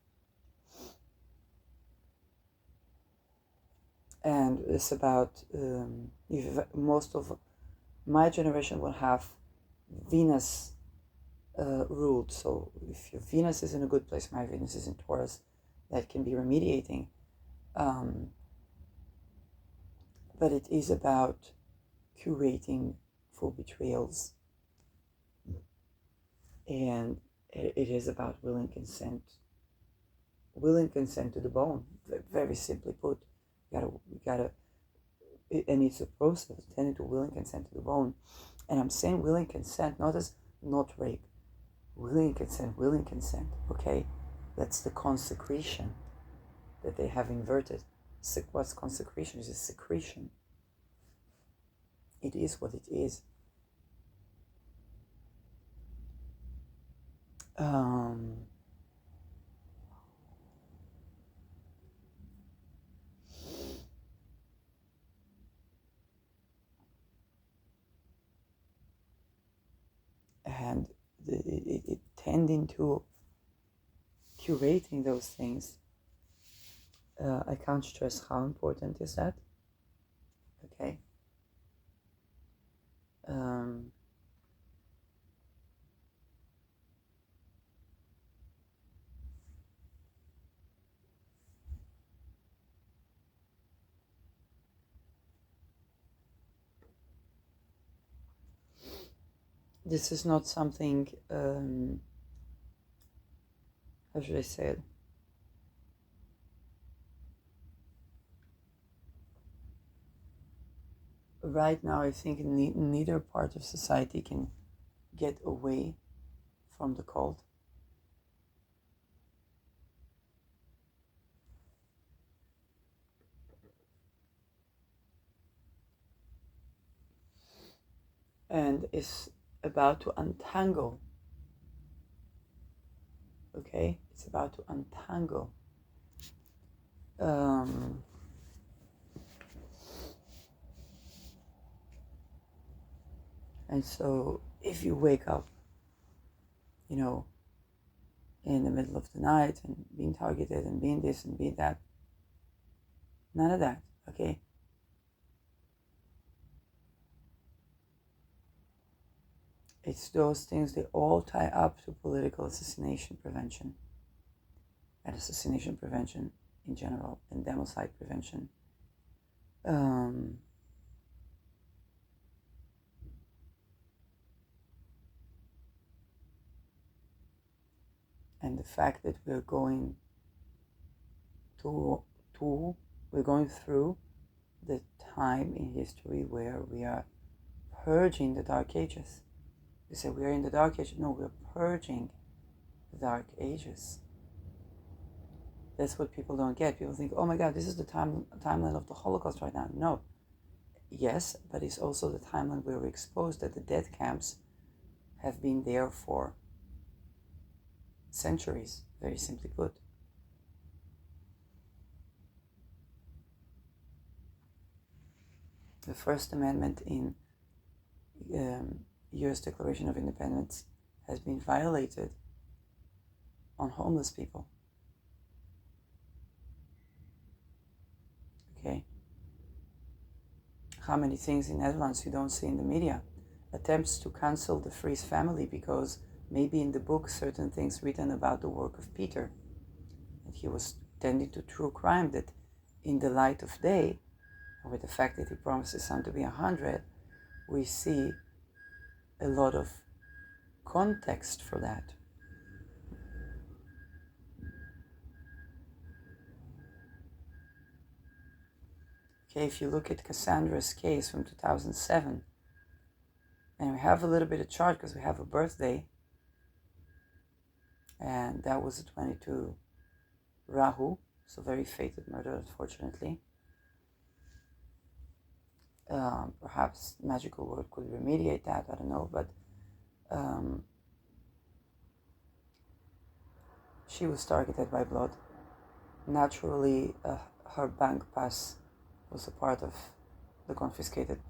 A: And it's about, if most of my generation will have Venus ruled. So if your Venus is in a good place, my Venus is in Taurus, that can be remediating. But it is about curating for betrayals. And it is about willing consent. Willing consent to the bone, very simply put. You gotta, and it's a process, tending to willing consent to the bone. And I'm saying willing consent, not as not rape. Willing consent, okay? That's the consecration that they have inverted. What's consecration? Is a secretion. It is what it is. And it tending to curating those things. I can't stress how important is that. Okay. This is not something, how should I say it? right now I think neither part of society can get away from the cult. And is about to untangle. Okay, it's about to untangle. And so if you wake up, in the middle of the night and being targeted and being this and being that, none of that, okay? It's those things, they all tie up to political assassination prevention and assassination prevention in general and democide prevention. And the fact that we're going through the time in history where we are purging the Dark Ages. We say we are in the Dark Ages. No, we're purging the Dark Ages. That's what people don't get. People think, oh my God, this is the timeline of the Holocaust right now. No. Yes, but it's also the timeline where we're exposed that the death camps have been there for centuries, very simply put. The First Amendment in U.S. Declaration of Independence has been violated on homeless people. Okay? How many things in Netherlands you don't see in the media? Attempts to cancel the Vries family because maybe in the book certain things written about the work of Peter. And he was tending to true crime that in the light of day, with the fact that he promised his son to be 100, we see a lot of context for that. Okay, if you look at Cassandra's case from 2007, and we have a little bit of chart because we have a birthday, and that was the 22 Rahu, so very fated murder, unfortunately. Perhaps magical word could remediate that, I don't know, but she was targeted by blood. Naturally, her bank pass was a part of the confiscated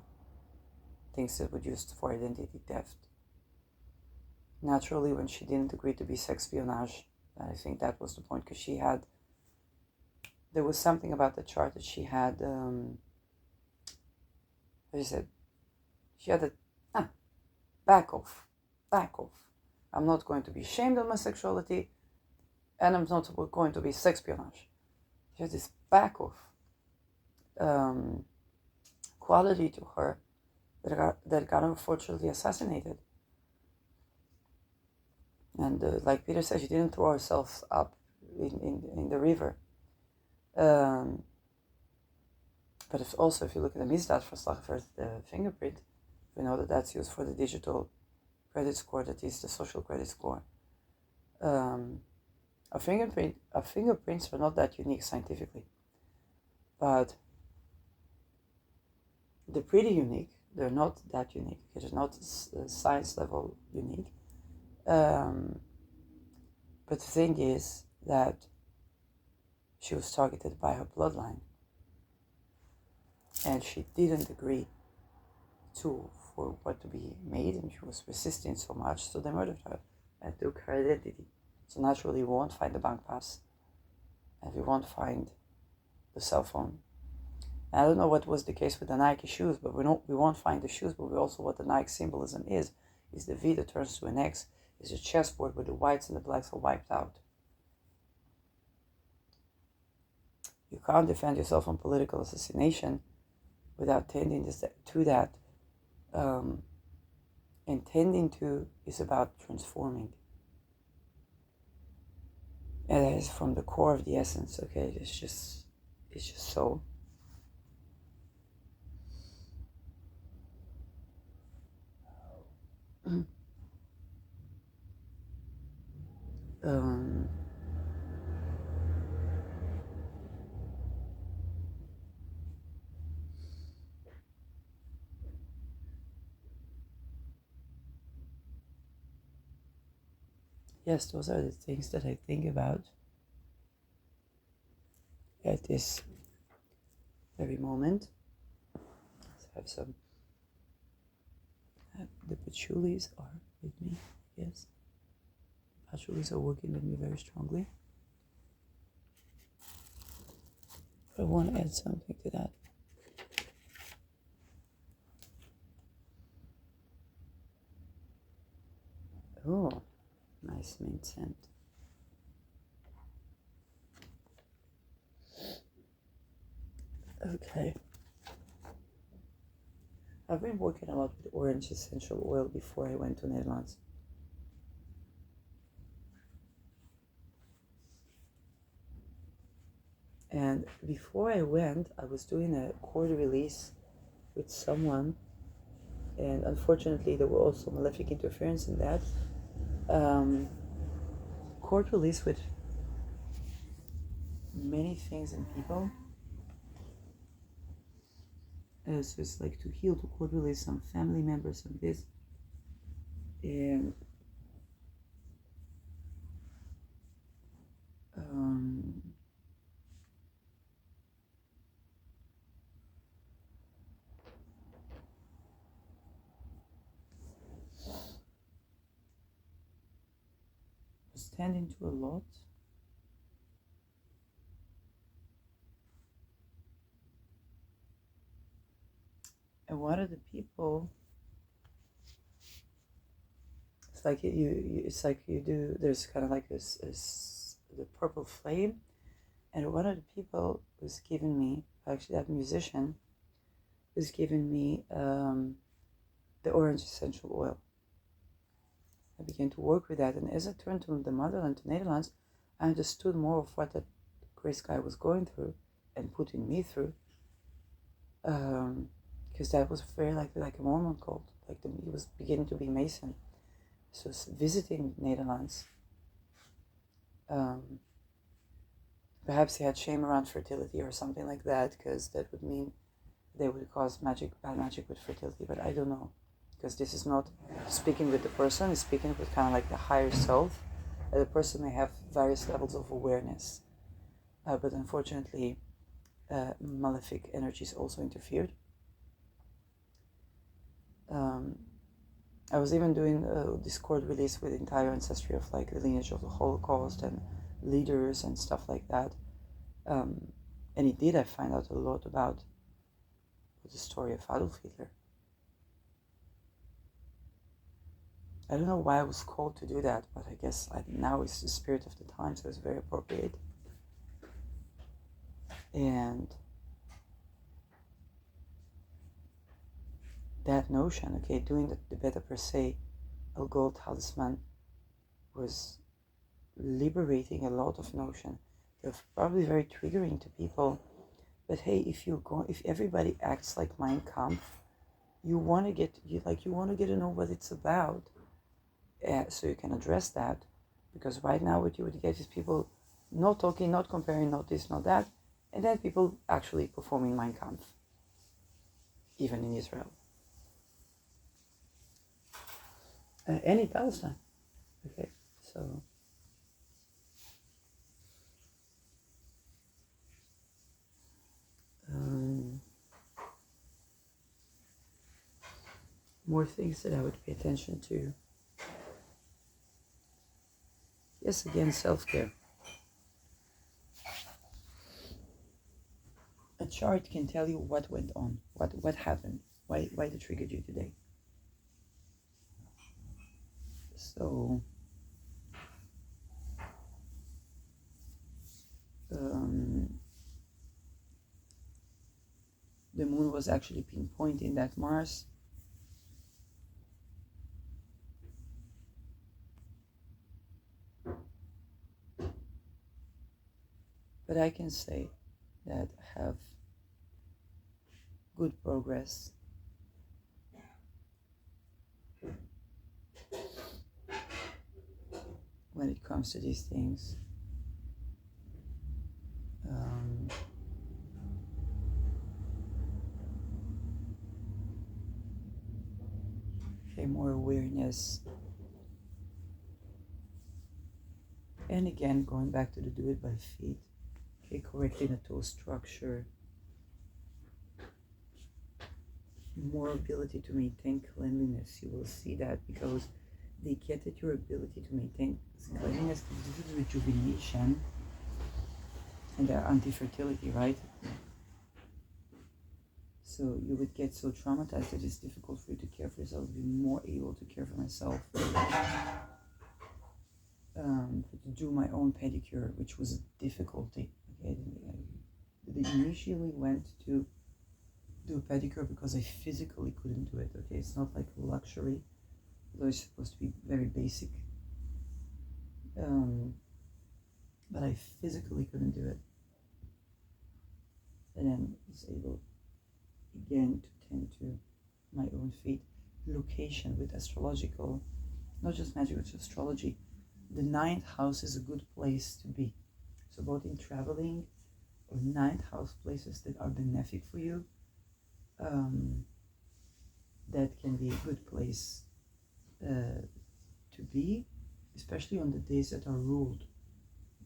A: things that were used for identity theft. Naturally, when she didn't agree to be sexpionage, I think that was the point, because there was something about the chart that she had, she had a, back off. I'm not going to be ashamed of my sexuality, and I'm not going to be sexpionage. She had this back off quality to her that got unfortunately assassinated. And like Peter said, she didn't throw herself up in the river. But if you look at the misdaadverslag for the fingerprint, we know that that's used for the digital credit score, that is the social credit score. Fingerprints are not that unique scientifically, but they're pretty unique. They're not that unique. They're not science level unique. But the thing is that she was targeted by her bloodline, and she didn't agree for what to be made, and she was resisting so much, so they murdered her and took her identity. So naturally, we won't find the bank pass, and we won't find the cell phone. And I don't know what was the case with the Nike shoes, but we won't find the shoes. But we also, what the Nike symbolism is the V that turns to an X, is a chessboard where the whites and the blacks are wiped out. You can't defend yourself from political assassination without tending to that. And tending to is about transforming. And that is from the core of the essence, okay? It's just so. um, yes, those are the things that I think about at this very moment. So I have some, the patchoulis are with me, yes. Patchoulis are working with me very strongly. I want to add something to that. Oh, nice mint scent. Okay. I've been working a lot with orange essential oil before I went to Netherlands. And before I went, I was doing a cord release with someone, and unfortunately, there were also malefic interference in that. Cord release with many things and people. So it's like to heal, to cord release some family members, some this. And was tending to a lot. And one of the people, it's like it's like you do. There's kind of like this the purple flame, and one of the people was giving me, actually that musician, was giving me the orange essential oil. I began to work with that, and as I turned to the motherland, to Netherlands, I understood more of what that Grace guy was going through and putting me through. Because that was very like a Mormon cult. He was beginning to be Mason. So visiting Netherlands, perhaps he had shame around fertility or something like that, because that would mean they would cause bad magic with fertility. But I don't know, because this is not speaking with the person; it's speaking with kind of like the higher self. The person may have various levels of awareness, but unfortunately, malefic energies also interfered. I was even doing a Discord release with the entire ancestry of like the lineage of the Holocaust and leaders and stuff like that. And indeed, I find out a lot about the story of Adolf Hitler. I don't know why I was called to do that, but I guess now it's the spirit of the time, so it's very appropriate. And that notion, okay, doing the Beta per se, El Gold Talisman, was liberating a lot of notion. They're probably very triggering to people, but hey, if everybody acts like Mein Kampf, you want to get to know what it's about, so you can address that. Because right now, what you would get is people not talking, not comparing, not this, not that, and then people actually performing Mein Kampf, even in Israel. And in Palestine. Okay, so more things that I would pay attention to. Yes, again, self-care. A chart can tell you what went on, what happened, why it triggered you today. So the moon was actually pinpointing that Mars. But I can say that I have good progress when it comes to these things. Okay, more awareness. And again, going back to the do it by feet. Okay, correcting the toe structure. More ability to maintain cleanliness. You will see that because they get at your ability to maintain cleanliness. This is rejuvenation. And they're anti-fertility, right? So you would get so traumatized that it's difficult for you to care for yourself, be more able to care for myself. To do my own pedicure, which was a difficulty. Okay, they initially went to do a pedicure because I physically couldn't do it. Okay, it's not like luxury, though it's supposed to be very basic. But I physically couldn't do it. And then was able again to tend to my own feet. Location with astrological, not just magic, it's astrology. The 9th house is a good place to be. So both in traveling or 9th house places that are benefic for you, that can be a good place to be, especially on the days that are ruled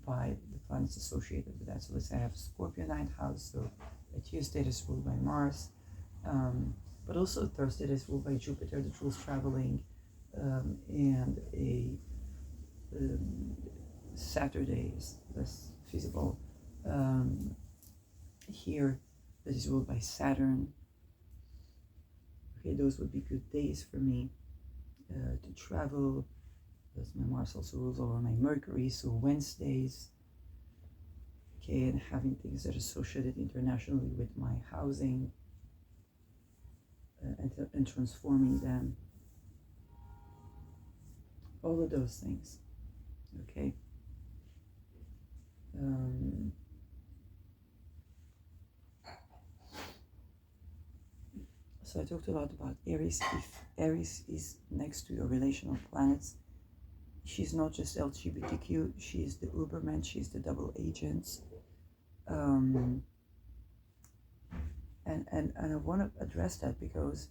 A: by the planets associated with that. So let's say I have Scorpio 9th house, so a Tuesday is ruled by Mars, but also Thursday is ruled by Jupiter that rules traveling, and a Saturday is less feasible here, that is ruled by Saturn. Okay, those would be good days for me to travel, because my Mars also rules over my Mercury, so Wednesdays. Okay, and having things that are associated internationally with my housing, and transforming them. All of those things. Okay. So I talked a lot about Eris. If Eris is next to your relational planets, she's not just LGBTQ, she's the Uberman, she's the double agents. And I want to address that because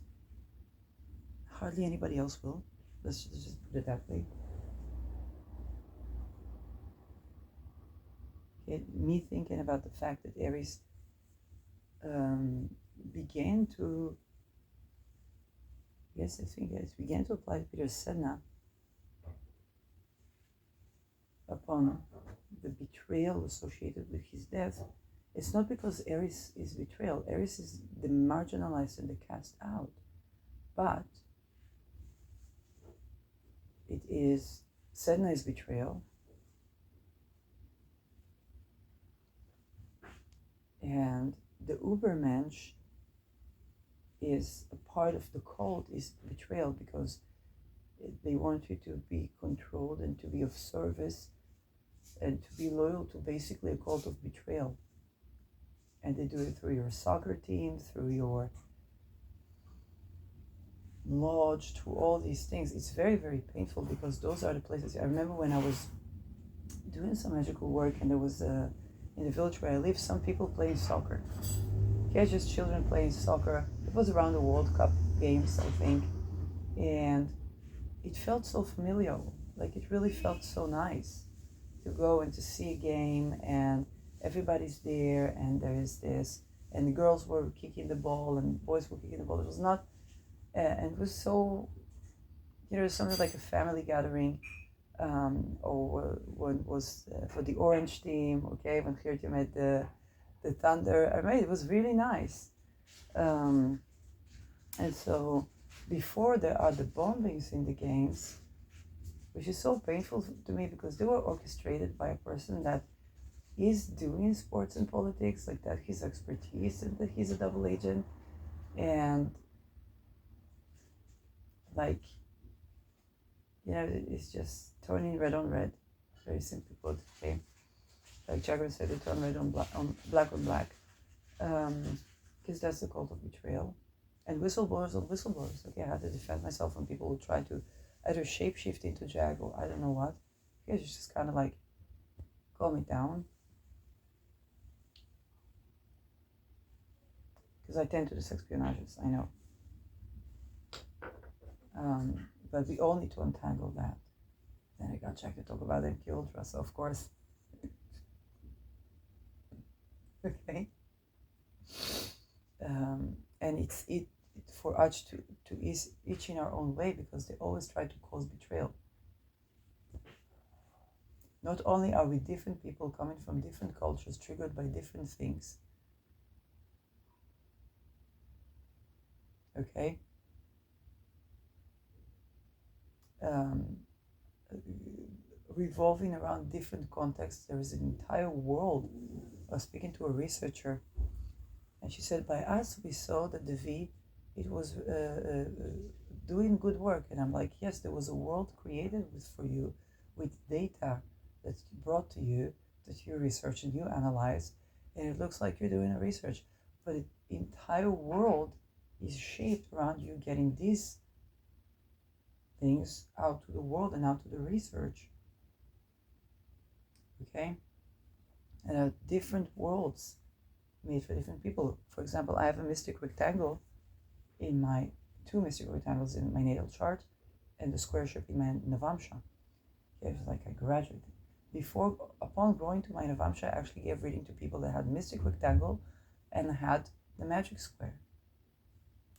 A: hardly anybody else will. Let's just put it that way. Okay, me thinking about the fact that Aries began to, yes, I think it began to apply to Peter Sedna upon the betrayal associated with his death. It's not because Aries is betrayal. Aries is the marginalized and the cast out. But it is, Sedna is betrayal. And the Ubermensch is a part of the cult, is betrayal, because they want you to be controlled and to be of service and to be loyal to basically a cult of betrayal. And they do it through your soccer team, through your lodge, through all these things. It's very, very painful because those are the places. I remember when I was doing some magical work and there was in the village where I live, some people playing soccer. Okay, just children playing soccer. It was around the World Cup games, I think. And it felt so familial. Like, it really felt so nice to go and to see a game and everybody's there and there is this. And the girls were kicking the ball and the boys were kicking the ball. It was not, and it was so, something like a family gathering. Or when was for the Orange team, okay, when Geertje met the Thunder. I mean, it was really nice. And so before there are the bombings in the games, which is so painful to me because they were orchestrated by a person that is doing sports and politics, like that his expertise and that he's a double agent. And like, it's just turning red on red, very simply put. Okay, like Jagger said, they turn red on black on black, because that's the cult of betrayal. And whistleblowers on whistleblowers. Okay, I had to defend myself from people who try to either shapeshift into Jag or I don't know what. guess it's just kind of like calm it down. Because I tend to do espionages, I know. But we all need to untangle that. Then I got Jack to talk about mkultra, so of course. Okay. And it's for us to each in our own way, because they always try to cause betrayal. Not only are we different people coming from different cultures, triggered by different things, okay, revolving around different contexts. There is an entire world. I was speaking to a researcher, and she said, by us, we saw that the V, it was doing good work. And I'm like, yes, there was a world created for you with data that's brought to you, that you research and you analyze, and it looks like you're doing a research. But the entire world is shaped around you getting these things out to the world and out to the research. Okay? And there are different worlds made for different people. For example, I have a mystic rectangle in my, two mystic rectangles in my natal chart, and the square shape in my Navamsha. It was like I graduated. Upon going to my Navamsha, I actually gave reading to people that had mystic rectangle and had the magic square.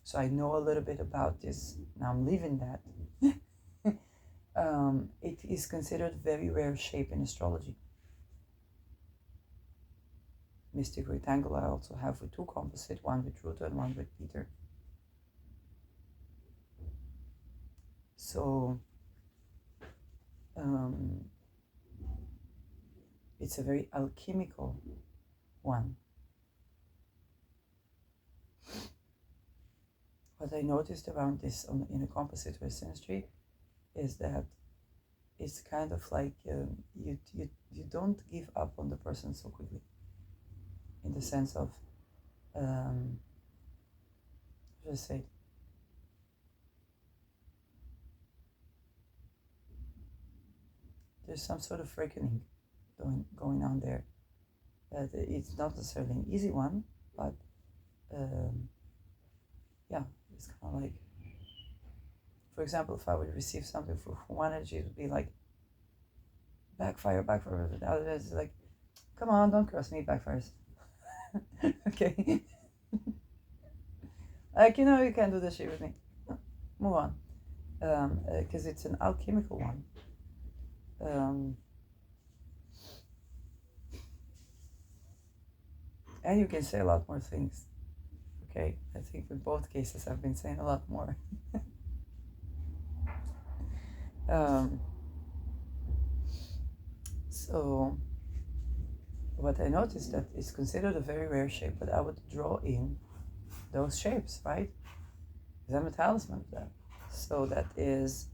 A: So I know a little bit about this. Now I'm leaving that. It is considered a very rare shape in astrology. Mystic rectangle I also have with two composite, one with Ruta and one with Peter. So it's a very alchemical one. What I noticed around this in a composite with synastry is that it's kind of like you don't give up on the person so quickly, in the sense of just say, there's some sort of reckoning going on there. It's not necessarily an easy one, but yeah, it's kind of like, for example, if I would receive something from one energy, it would be like backfire. The other is like, come on, don't cross me, backfires. Okay. Like, you can't do this shit with me. Move on. Because it's an alchemical one. And you can say a lot more things. Okay, I think in both cases I've been saying a lot more. So what I noticed that it's considered a very rare shape, but I would draw in those shapes, right? Because I'm a talisman of that. So that is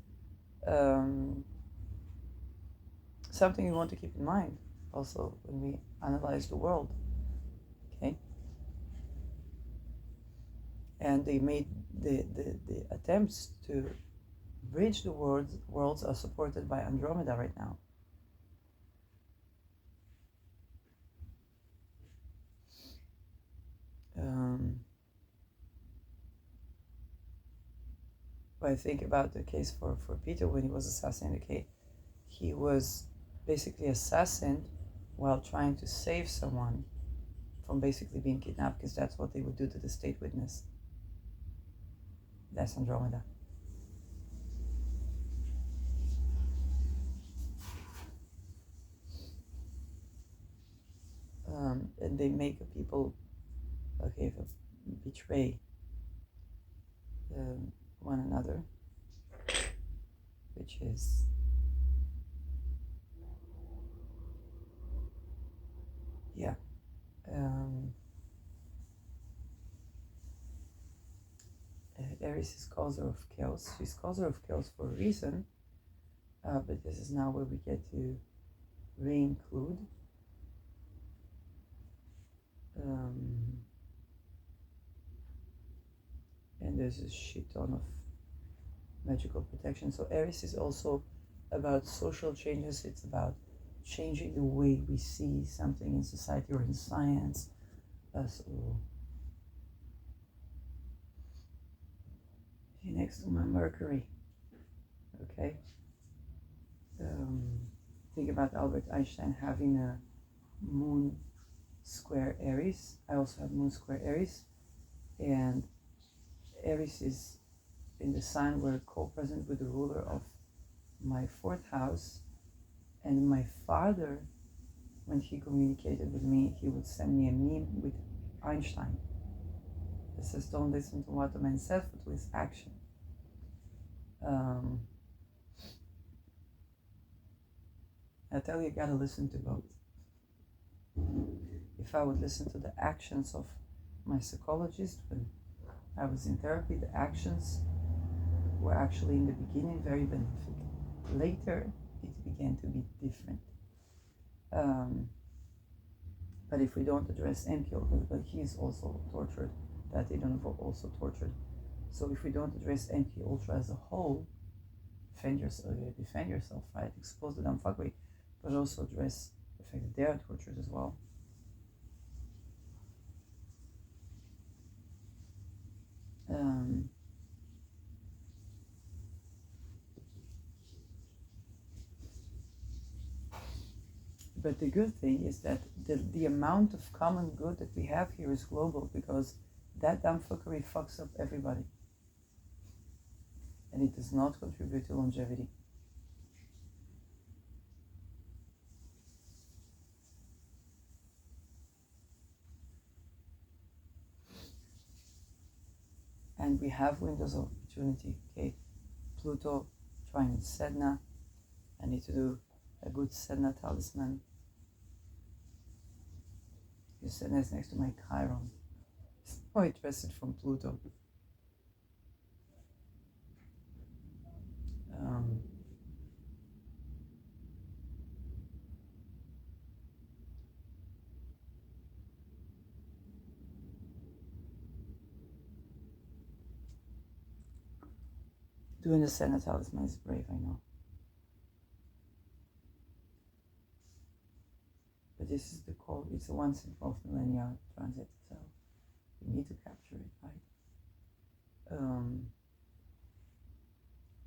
A: something you want to keep in mind also when we analyze the world. Okay? And they made the attempts to bridge the worlds are supported by Andromeda right now. When I think about the case for Peter when he was assassinated, okay, he was basically assassinated while trying to save someone from basically being kidnapped, because that's what they would do to the state witness. That's Andromeda. And they make people, okay, betray one another, which is Eris is causer of chaos. She's causer of chaos for a reason, but this is now where we get to re-include and there's a shit ton of magical protection. So Eris is also about social changes. It's about changing the way we see something in society or in science. So next to my Mercury. Okay. Think about Albert Einstein having a moon square Eris. I also have moon square Eris, and Eris is in the sign where co-present with the ruler of my fourth house. And my father, when he communicated with me, he would send me a meme with Einstein. It says, "Don't listen to what the man says, but to his action." I tell you gotta listen to both. If I would listen to the actions of my psychologist when I was in therapy, the actions were actually in the beginning very benefic. Later, it began to be different. But if we don't address MK, but he is also tortured, that Idonovo also tortured. So if we don't address MK Ultra as a whole, defend yourself, right? Expose the dumb fuckery, but also address the fact that they are tortured as well. But the good thing is that the amount of common good that we have here is global, because that dumb fuckery fucks up everybody. And it does not contribute to longevity. And we have windows of opportunity, okay? Pluto trine Sedna. I need to do a good Sedna talisman. Your Sedna is next to my Chiron. It's so interested from Pluto. Doing the Sedna talisman is brave, I know. But this is the call. It's a once in 12 millennia transit, so we need to capture it, right?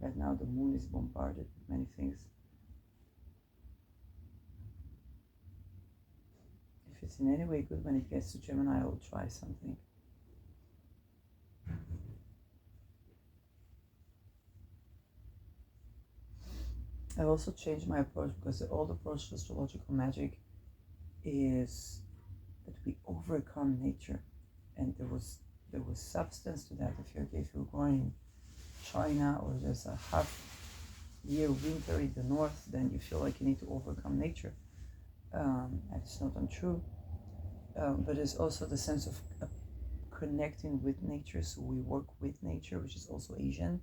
A: Right now the moon is bombarded with many things. If it's in any way good when it gets to Gemini, I will try something. I've also changed my approach, because the old approach to astrological magic is that we overcome nature, and there was substance to that. If you're going in China, or there's a half year winter in the north, then you feel like you need to overcome nature. And it's not untrue, but there's also the sense of connecting with nature. So we work with nature, which is also Asian,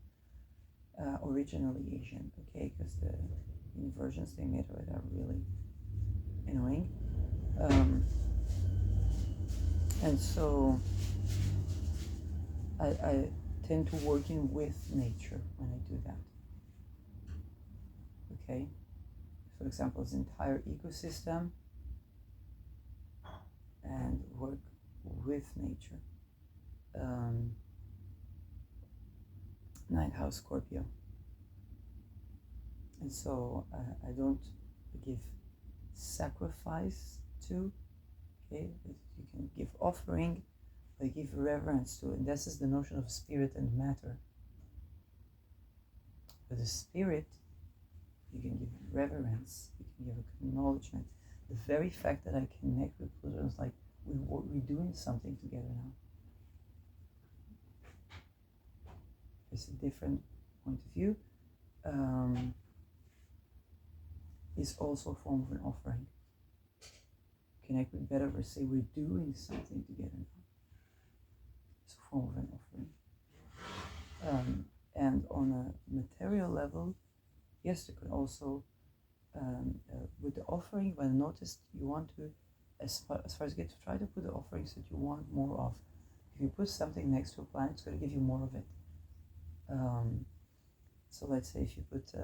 A: originally Asian, okay, because the inversions they made of it are really annoying. And so I tend to working with nature when I do that. Okay, for example, this entire ecosystem, and work with nature. Ninth house Scorpio, and so I don't give sacrifice to. Okay, you can give offering, but give reverence to, and this is the notion of spirit and matter. But the spirit, you can give reverence, you can give acknowledgement. The very fact that I connect with Pluto is like we're doing something together now. It's a different point of view. Is also a form of an offering. Connect with better verse, say we're doing something together now. It's a form of an offering. And on a material level, yes, you can also, with the offering, when I noticed you want to, as far as you get to try to put the offerings that you want more of. If you put something next to a planet, it's going to give you more of it. So let's say if you put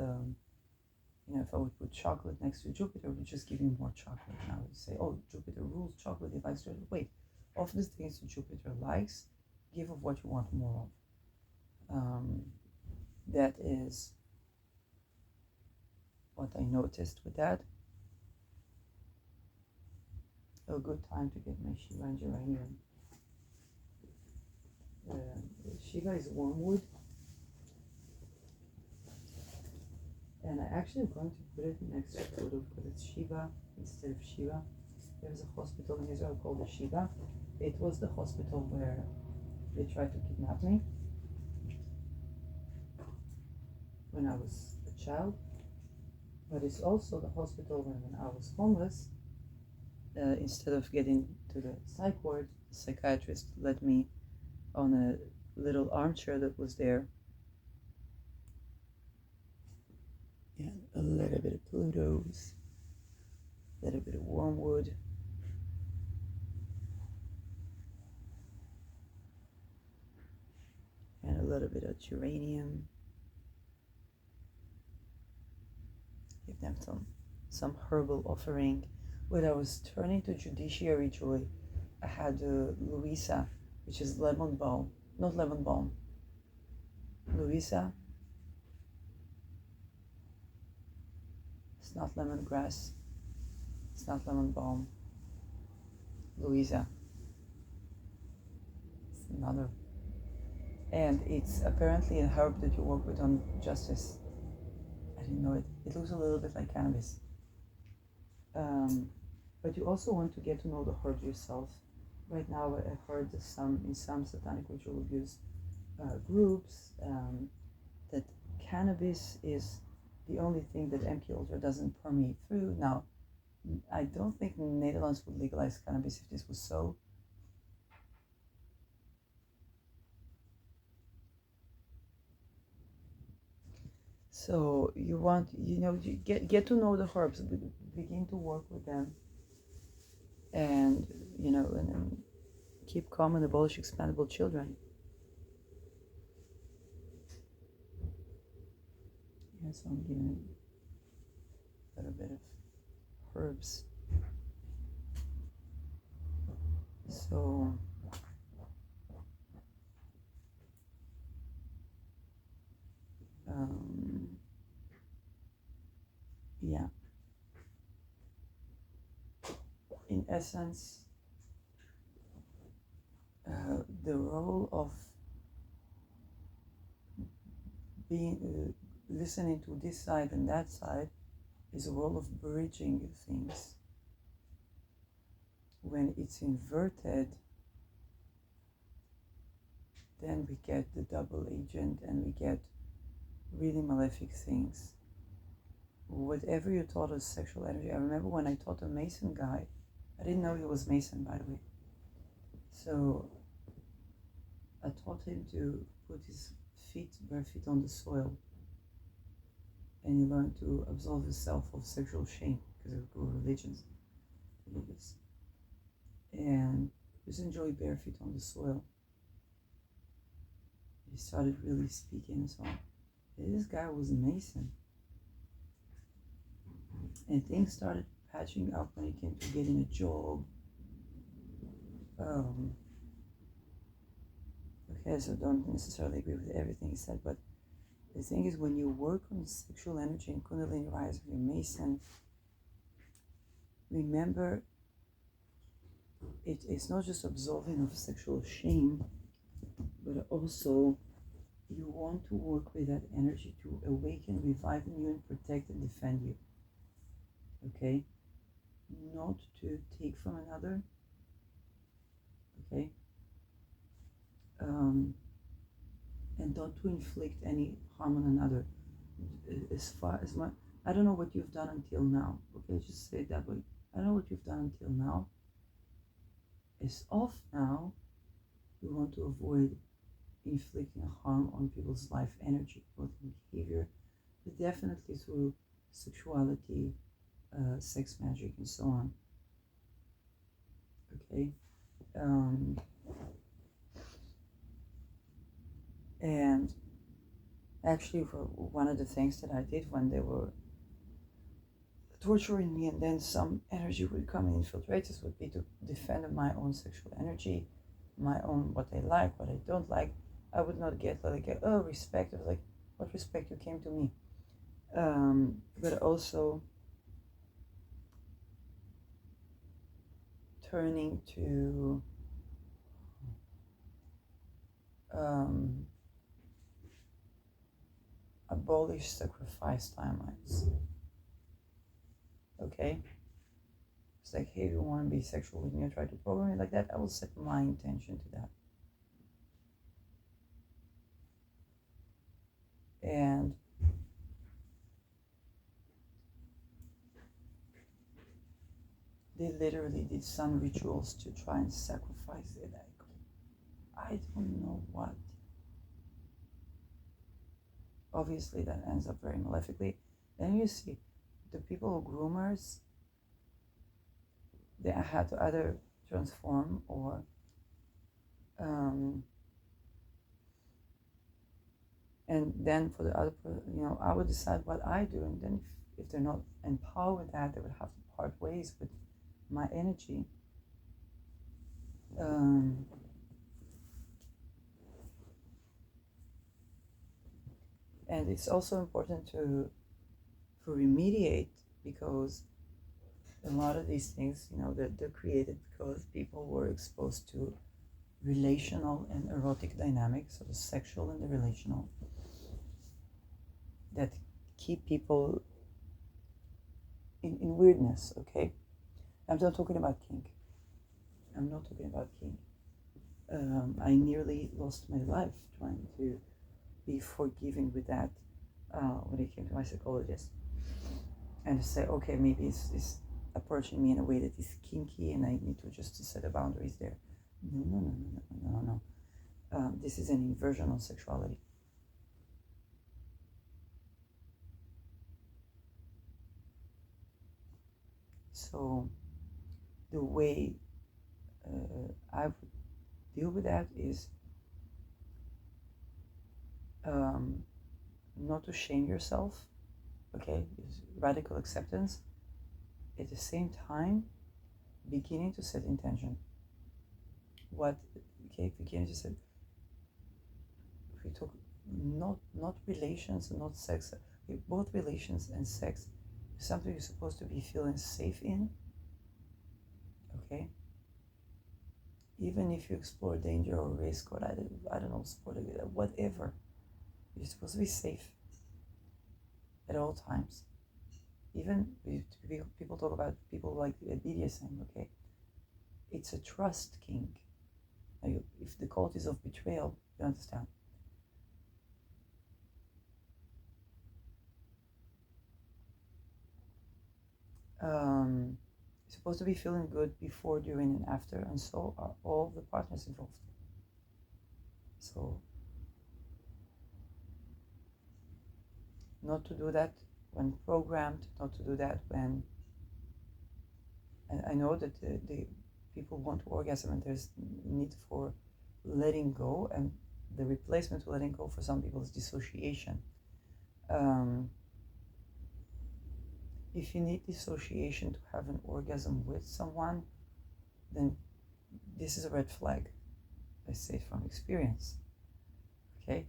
A: if I would put chocolate next to Jupiter, it would just give me more chocolate. Now you say, oh, Jupiter rules chocolate, it likes chocolate. Wait, of the things that Jupiter likes, give of what you want more of. That is what I noticed with that. A good time to get my Shiva and geranium. Shiva is wormwood, and I actually am going to put it next to Kudu because it's Shiva instead of Shiva. There's a hospital in Israel called the Shiva. It was the hospital where they tried to kidnap me when I was a child, but it's also the hospital when I was homeless. Instead of getting to the psych ward, the psychiatrist led me on a little armchair that was there. And a little bit of Pluto's, a little bit of wormwood. And a little bit of geranium. Give them some herbal offering. When I was turning to judiciary joy, I had Louisa, which is lemon balm, not lemon balm. Louisa. It's not lemongrass. It's not lemon balm. Louisa. It's another. And it's apparently a herb that you work with on justice. I didn't know it. It looks a little bit like cannabis. But you also want to get to know the herb yourself. Right now, I heard in some satanic ritual abuse groups that cannabis is the only thing that mkultra doesn't permeate through. Now, I don't think Netherlands would legalize cannabis if this was so. So you want, you get to know the herbs, begin to work with them, and and keep calm and abolish expendable children. Yeah, so I'm giving a little bit of herbs. So yeah, in essence, the role of being listening to this side and that side is a role of bridging things. When it's inverted, then we get the double agent and we get really malefic things. Whatever you taught us sexual energy, I remember when I taught a Mason guy, I didn't know he was Mason, by the way. So I taught him to put his bare feet on the soil, and he learned to absolve himself of sexual shame because of religions. And just enjoy bare feet on the soil. He started really speaking and so on. This guy was a Mason. And things started patching up when it came to getting a job. Okay, so don't necessarily agree with everything he said, but the thing is, when you work on sexual energy and Kundalini rise of your Mason, remember, it's not just absolving of sexual shame, but also you want to work with that energy to awaken, revive in you, and protect and defend you. Okay? Not to take from another. Okay? And not to inflict any harm on another. As far as I don't know what you've done until now. Okay, just say it that way. I don't know what you've done until now. As of now, we want to avoid inflicting harm on people's life energy, both in behavior, but definitely through sexuality, sex magic, and so on. Okay? And actually, for one of the things that I did when they were torturing me, and then some energy would come and infiltrate. This would be to defend my own sexual energy, my own what I like, what I don't like. I would not get like oh respect. I was like, what respect? You came to me. But also turning to abolish sacrifice timelines. Okay? It's like, hey, if you want to be sexual with me or try to program it like that, I will set my intention to that. And they literally did some rituals to try and sacrifice it. Like, I don't know what. Obviously, that ends up very malefically. Then you see the people, groomers, they had to either transform or and then for the other person, I would decide what I do, and then if they're not empowered with that, they would have to part ways with my energy. And it's also important to remediate, because a lot of these things, they're created because people were exposed to relational and erotic dynamics, so the sexual and the relational, that keep people in weirdness, okay? I'm not talking about kink. I nearly lost my life trying to be forgiving with that when it came to my psychologist. And to say, okay, maybe it's approaching me in a way that is kinky and I need to just set the boundaries there. No. This is an inversion of sexuality. So the way I would deal with that is not to shame yourself, okay? It's radical acceptance. At the same time, beginning to set intention. Beginning to set. If we talk not relations and not sex, both relations and sex, something you're supposed to be feeling safe in. Okay. Even if you explore danger or risk, or I don't know, sport, whatever, you're supposed to be safe at all times. Even people talk about people like BDSM, okay? It's a trust kink. If the qualities of betrayal, you understand. You're supposed to be feeling good before, during, and after, and so are all the partners involved. So, not to do that when programmed, not to do that when. And I know that the people want to orgasm, and there's need for letting go, and the replacement to letting go for some people is dissociation. If you need dissociation to have an orgasm with someone, then this is a red flag. I say it from experience. Okay?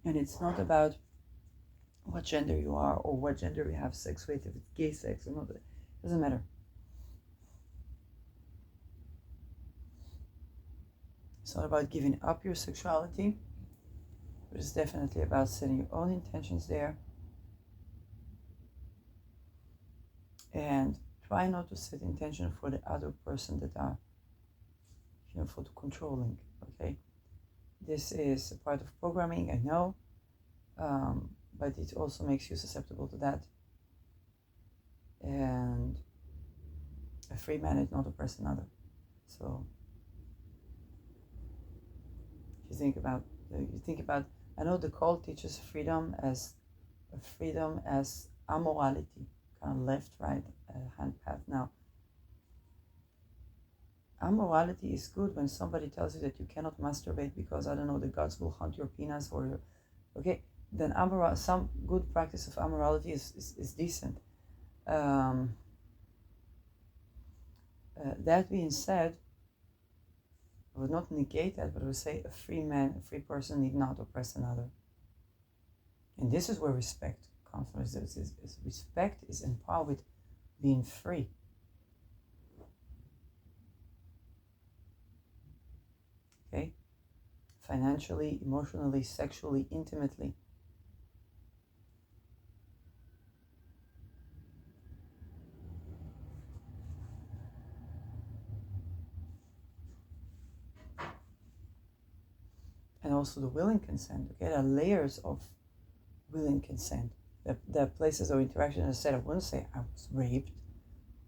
A: And it's not about what gender you are or what gender you have sex with, if it's gay sex or not, it doesn't matter. It's not about giving up your sexuality, but it's definitely about setting your own intentions there. And try not to set intention for the other person that are, for the controlling, okay? This is a part of programming, I know, but it also makes you susceptible to that. And a free man is not oppress another. So if you think about, I know the cult teaches freedom as freedom as amorality, kind of left, right hand path. Now, amorality is good when somebody tells you that you cannot masturbate because, I don't know, the gods will hunt your penis or your, okay, then some good practice of amorality is decent. That being said, I would not negate that, but I would say a free man, a free person need not oppress another. And this is where respect comes from. Respect is empowered with being free. Okay? Financially, emotionally, sexually, intimately. And also the willing consent. Okay, there are layers of willing consent. There are places of interaction. As I said, I wouldn't say I was raped,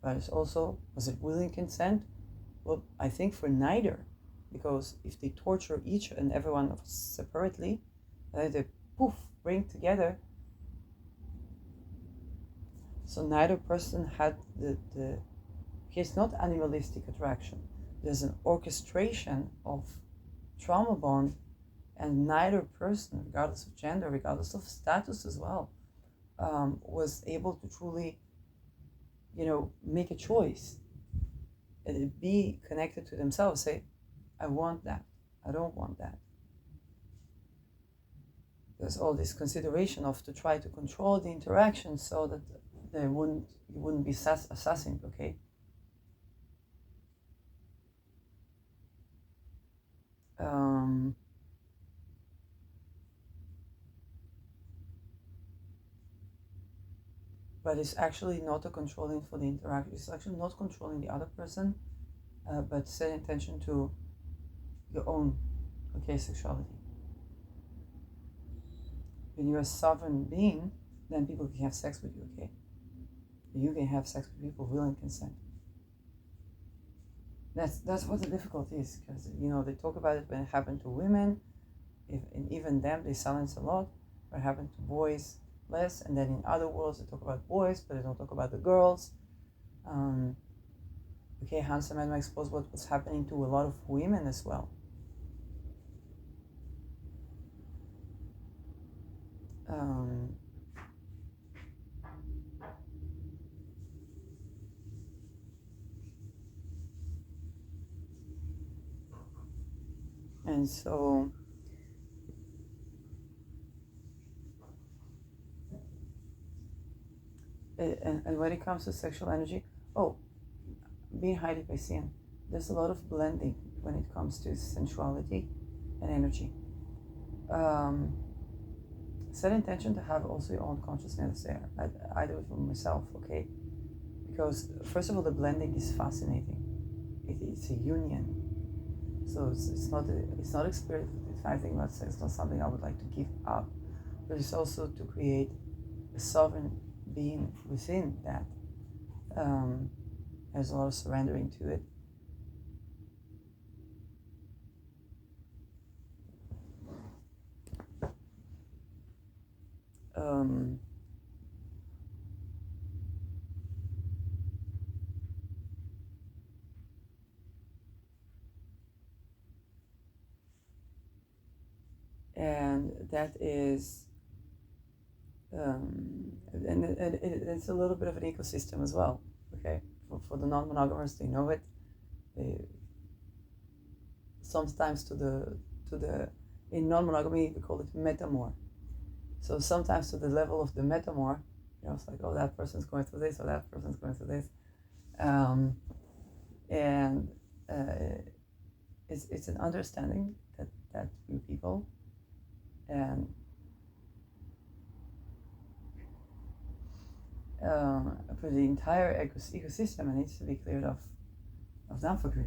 A: but it's also, was it willing consent? Well, I think for neither, because if they torture each and every one of us separately, they poof, bring together. So neither person had it's not animalistic attraction. There's an orchestration of trauma bond, and neither person, regardless of gender, regardless of status as well, was able to truly, make a choice and be connected to themselves. Say, I want that. I don't want that. There's all this consideration of to try to control the interaction so that you wouldn't be assassinated. Okay. But it's actually not a controlling for the interaction. It's actually not controlling the other person, but set intention to your own, sexuality. When you're a sovereign being, then people can have sex with you, okay? You can have sex with people willing consent. That's what the difficulty is, because they talk about it when it happened to women, and even them they silence a lot. When it happened to boys, less, and then in other worlds they talk about boys, but they don't talk about the girls. Hans and exposed what was happening to a lot of women as well. And so and when it comes to sexual energy, being highly Piscean, there's a lot of blending when it comes to sensuality and energy. Set intention to have also your own consciousness there. I do it for myself, okay? Because first of all, the blending is fascinating. It's a union. So it's not experience. If I think about sex, it's not something I would like to give up, but it's also to create a sovereign being within that. There's a lot of surrendering to it. And that is and it's a little bit of an ecosystem as well. Okay, for the non-monogamous, they know it. Sometimes to the in non-monogamy we call it metamor. So sometimes to the level of the metamor, it's like, oh, that person's going through this, or that person's going through this, and it's an understanding that we people, and for the entire ecosystem, it needs to be cleared of Danfogri.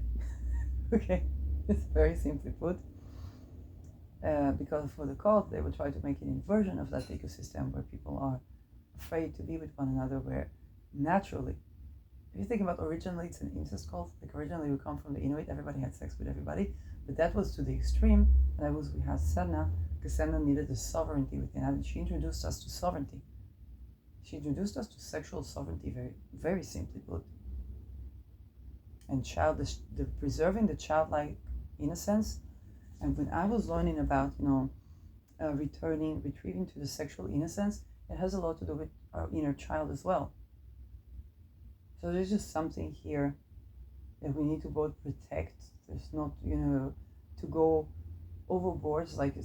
A: Okay, it's very simply put. Because for the cult, they would try to make an inversion of that ecosystem where people are afraid to be with one another, where naturally, if you think about originally, it's an incest cult. Like originally, we come from the Inuit, everybody had sex with everybody, but that was to the extreme, and that was we had Sedna Cassandra needed the sovereignty within, and she introduced us to sovereignty. She introduced us to sexual sovereignty, very, very simply put. And the preserving the childlike innocence. And when I was learning about, retrieving to the sexual innocence, it has a lot to do with our inner child as well. So there's just something here that we need to both protect. There's not, to go overboard, like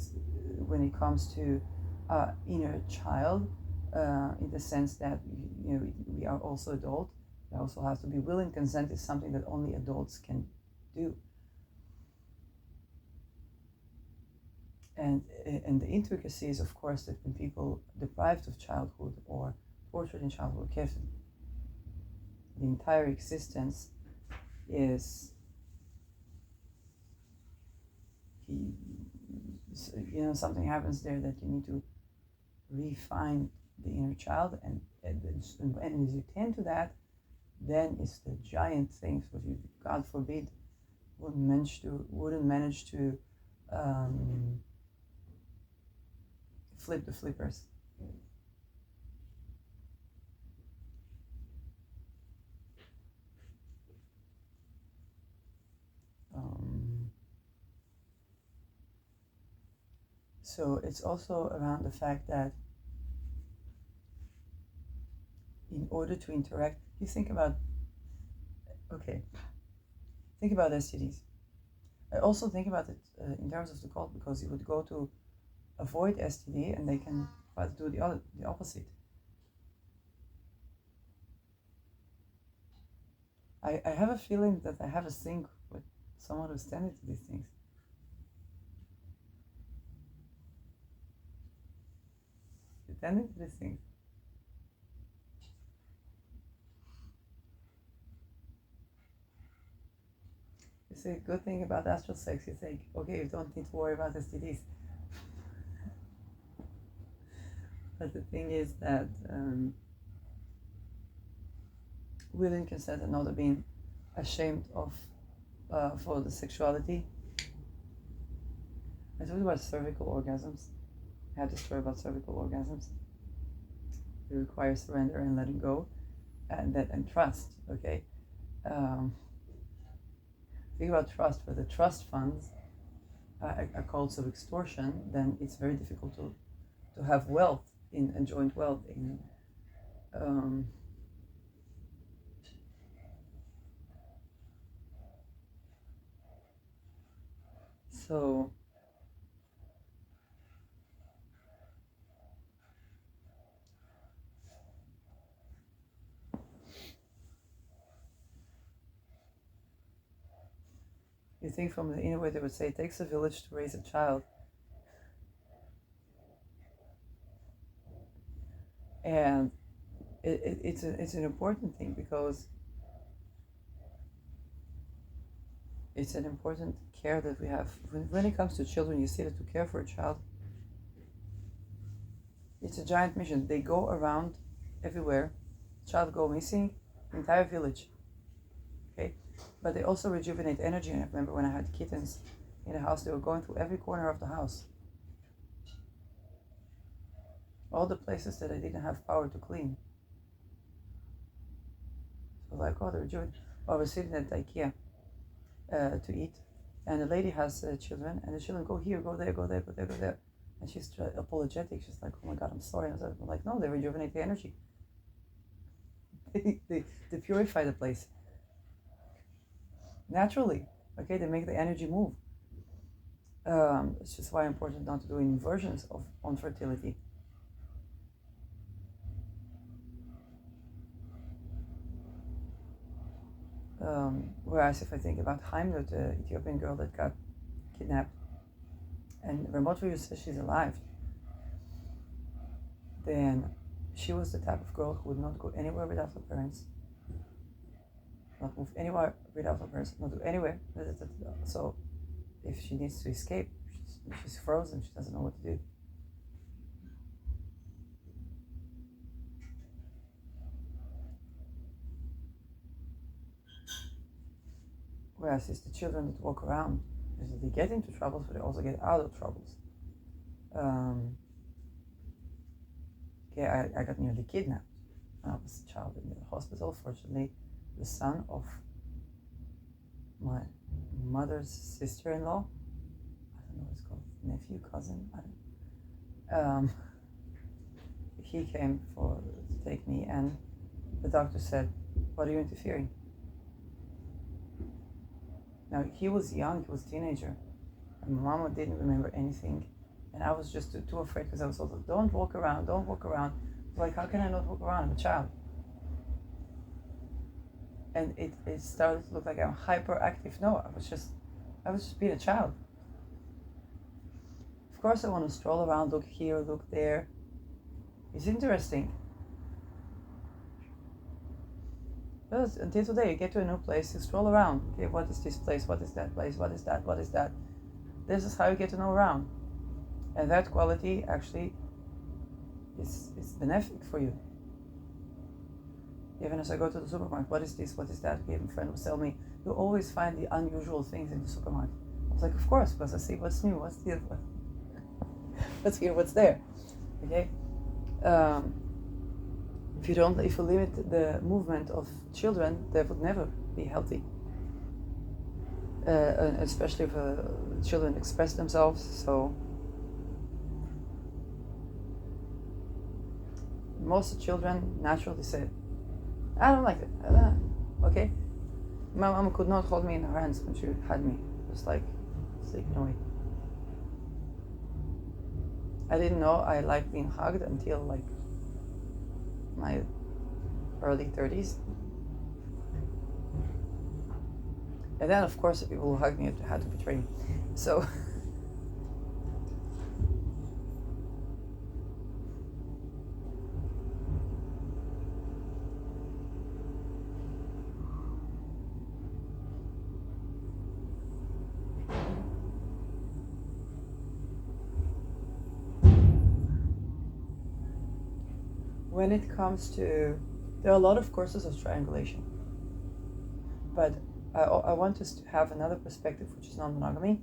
A: when it comes to inner child, in the sense that we are also adult. We also have to be willing. Consent is something that only adults can do. And the intricacies, of course, that when people deprived of childhood or tortured in childhood, the entire existence is, something happens there that you need to refine the inner child, and as you tend to that, then it's the giant things what you, God forbid, wouldn't manage to flip the flippers. So it's also around the fact that in order to interact, you think about STDs. I also think about it in terms of the cult, because you would go to avoid STD and they can try to do the opposite. I have a feeling that I have a sync with someone who's tending to these things. You're tending to these things. You see, a good thing about astral sex, you think, okay, you don't need to worry about STDs. But the thing is that willing consent and not being ashamed of for the sexuality. I told you about cervical orgasms. I had to story about cervical orgasms. It requires surrender and letting go, and trust. Okay. Think about trust. For the trust funds are called of extortion, then it's very difficult to have wealth in joint wealth in. So you think from the inner way they would say it takes a village to raise a child. And it's an important thing, because it's an important care that we have. When it comes to children, you see that to care for a child, it's a giant mission. They go around everywhere. Child go missing, entire village. Okay, but they also rejuvenate energy. And I remember when I had kittens in the house, they were going through every corner of the house. All the places that I didn't have power to clean. So like, oh, they're rejuvenating. I was sitting at IKEA to eat, and the lady has children, and the children go here, go there, go there, go there, go there. And she's apologetic. She's like, oh my God, I'm sorry. And I'm like, no, they rejuvenate the energy. they purify the place. Naturally, okay, they make the energy move. It's just why it's important not to do inversions on fertility. Whereas if I think about Heimler, the Ethiopian girl that got kidnapped, and Ramotru says she's alive, then she was the type of girl who would not go anywhere without her parents, not move anywhere without her parents, not go anywhere. So if she needs to escape, she's frozen, she doesn't know what to do. Whereas it's the children that walk around, they get into troubles, but they also get out of troubles. I got nearly kidnapped when I was a child in the hospital. Fortunately, the son of my mother's sister-in-law, I don't know what it's called, nephew, cousin, I don't he came to take me, and the doctor said, "What are you interfering?" Now, he was young, he was a teenager, and my mama didn't remember anything, and I was just too afraid, because I was also, don't walk around. Like, how can I not walk around? I'm a child. And it started to look like I'm hyperactive. No, I was just being a child. Of course, I want to stroll around, look here, look there. It's interesting. But until today, you get to a new place, you stroll around. Okay, what is this place? What is that place? What is that? What is that? This is how you get to know around. And that quality actually is benefic for you. Even as I go to the supermarket, what is this? What is that? A friend will tell me, you always find the unusual things in the supermarket. I was like, of course, because I see what's new, what's here, what's here, what's there. Okay. If you limit the movement of children, they would never be healthy. Especially if children express themselves. So most children naturally say, "I don't like it." Okay. My mom could not hold me in her hands when she had me. It was like sleeping away. I didn't know I liked being hugged until like my early 30s. And then, of course, the people who hugged me had to betray me. So, when it comes to, there are a lot of courses of triangulation, but I want to have another perspective, which is non-monogamy,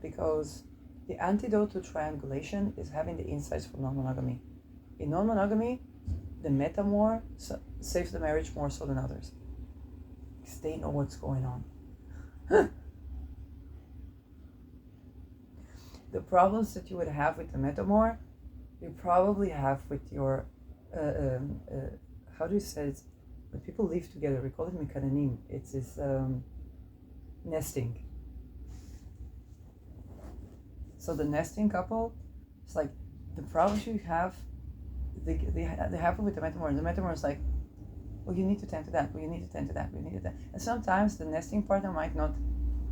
A: because the antidote to triangulation is having the insights from non-monogamy. In non-monogamy, the metamor saves the marriage more so than others, because they know what's going on. The problems that you would have with the metamor, you probably have with your, how do you say it? When people live together, we call it mekananim. It's this nesting. So the nesting couple, it's like the problems you have, they happen with the metamor. And the metamor is like, well, you need to tend to that. Well, you need to tend to that. We need to tend. And sometimes the nesting partner might not,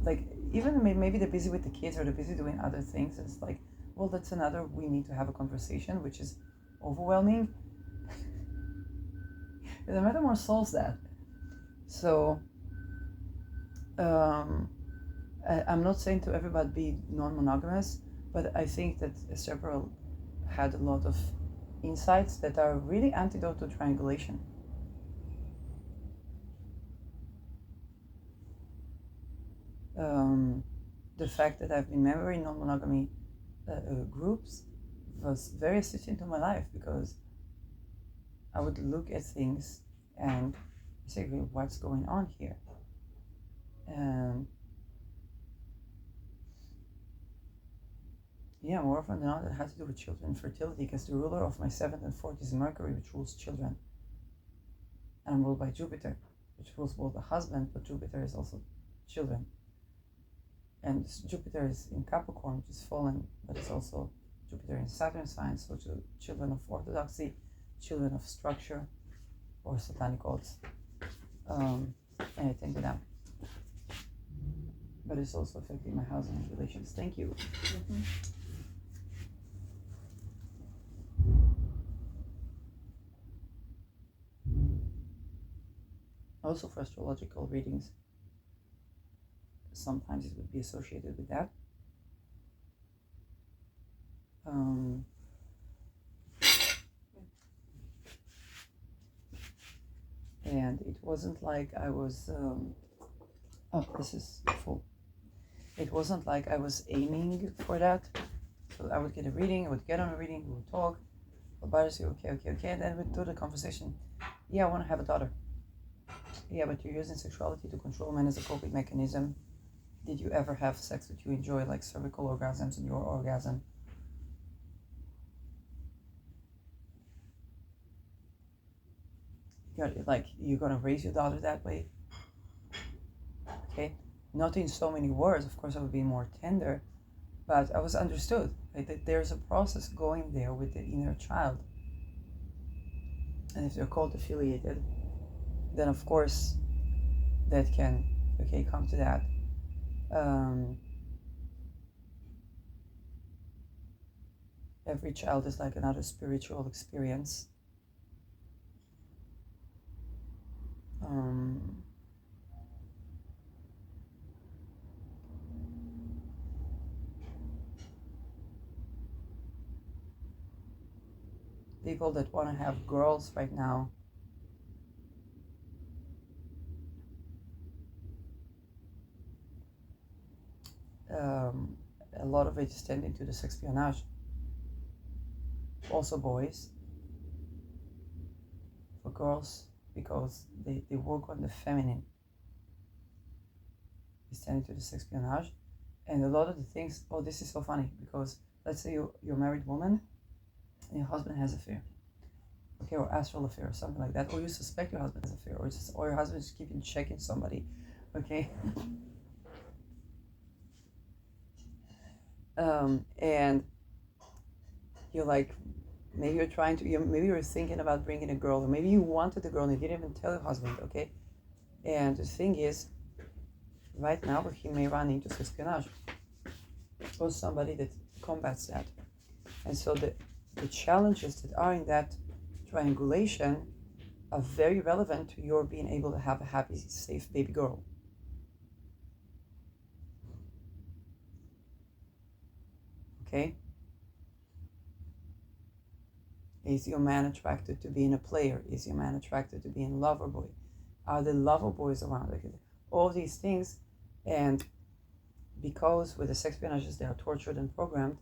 A: like, even maybe they're busy with the kids or they're busy doing other things. It's like, well, that's another, we need to have a conversation, which is overwhelming. The metamor solves that. So, I'm not saying to everybody be non-monogamous, but I think that several had a lot of insights that are really antidote to triangulation. The fact that I've been member in non-monogamy groups was very assisting to my life, because I would look at things and say, what's going on here? Yeah, more often than not, it has to do with children, fertility, because the ruler of my 7th and 4th is Mercury, which rules children. And I'm ruled by Jupiter, which rules both the husband, but Jupiter is also children. And Jupiter is in Capricorn, which is fallen, but it's also Jupiter in Saturn signs, so children of orthodoxy, children of structure, or satanic cults. And I tend to them. But it's also affecting my housing and relations. Thank you. Mm-hmm. Also for astrological readings, sometimes it would be associated with that. And it wasn't like I was, oh, this is full. It wasn't like I was aiming for that. I would get a reading, I would get on a reading, we would talk, about it, say, okay, and then we'd do the conversation. Yeah, I want to have a daughter. Yeah, but you're using sexuality to control men as a coping mechanism. Did you ever have sex that you enjoy, like cervical orgasms and your orgasm? You're gonna raise your daughter that way? Okay, not in so many words. Of course, I would be more tender, but I was understood. Right? That there's a process going there with the inner child, and if they're called affiliated, then of course that can come to that. Every child is like another spiritual experience. People that want to have girls right now, a lot of it is tending to the espionage. Also boys. For girls, because they work on the feminine. It's tending to the espionage. And a lot of the things, this is so funny, because let's say you're a married woman and your husband has an affair. Okay, or astral affair or something like that, or you suspect your husband has an affair, or your husband is keeping checking somebody, okay? And you're like, maybe you're thinking about bringing a girl, or maybe you wanted a girl and you didn't even tell your husband, okay? And the thing is, right now he may run into espionage or somebody that combats that. And so the challenges that are in that triangulation are very relevant to your being able to have a happy, safe baby girl. Okay? Is your man attracted to being a player? Is your man attracted to being a lover boy? Are the lover boys around? All these things. And because with the sex espionages they are tortured and programmed,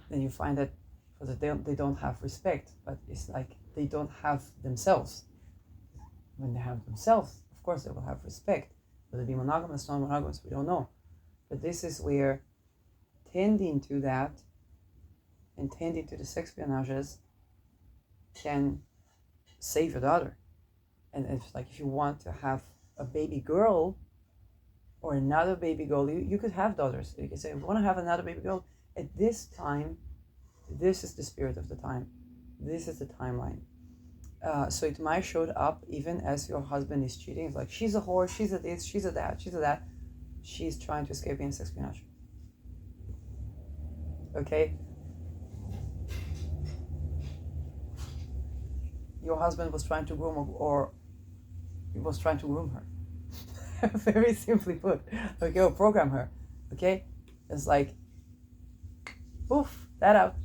A: then you find that they don't have respect, but it's like they don't have themselves. When they have themselves, of course they will have respect. Whether it be monogamous, non-monogamous, we don't know. But this is where tending to that and tending to the sex espionages can save your daughter. And it's like if you want to have a baby girl or another baby girl, you could have daughters. You can say, I want to have another baby girl at this time. This is the spirit of the time. This is the timeline. So it might show up even as your husband is cheating. It's like, she's a whore, she's a this, she's a that, she's a that. She's trying to escape being sex espionage. Okay? Your husband was trying to groom or he was trying to groom her. Very simply put. Okay, or program her. Okay? It's like, poof, that out.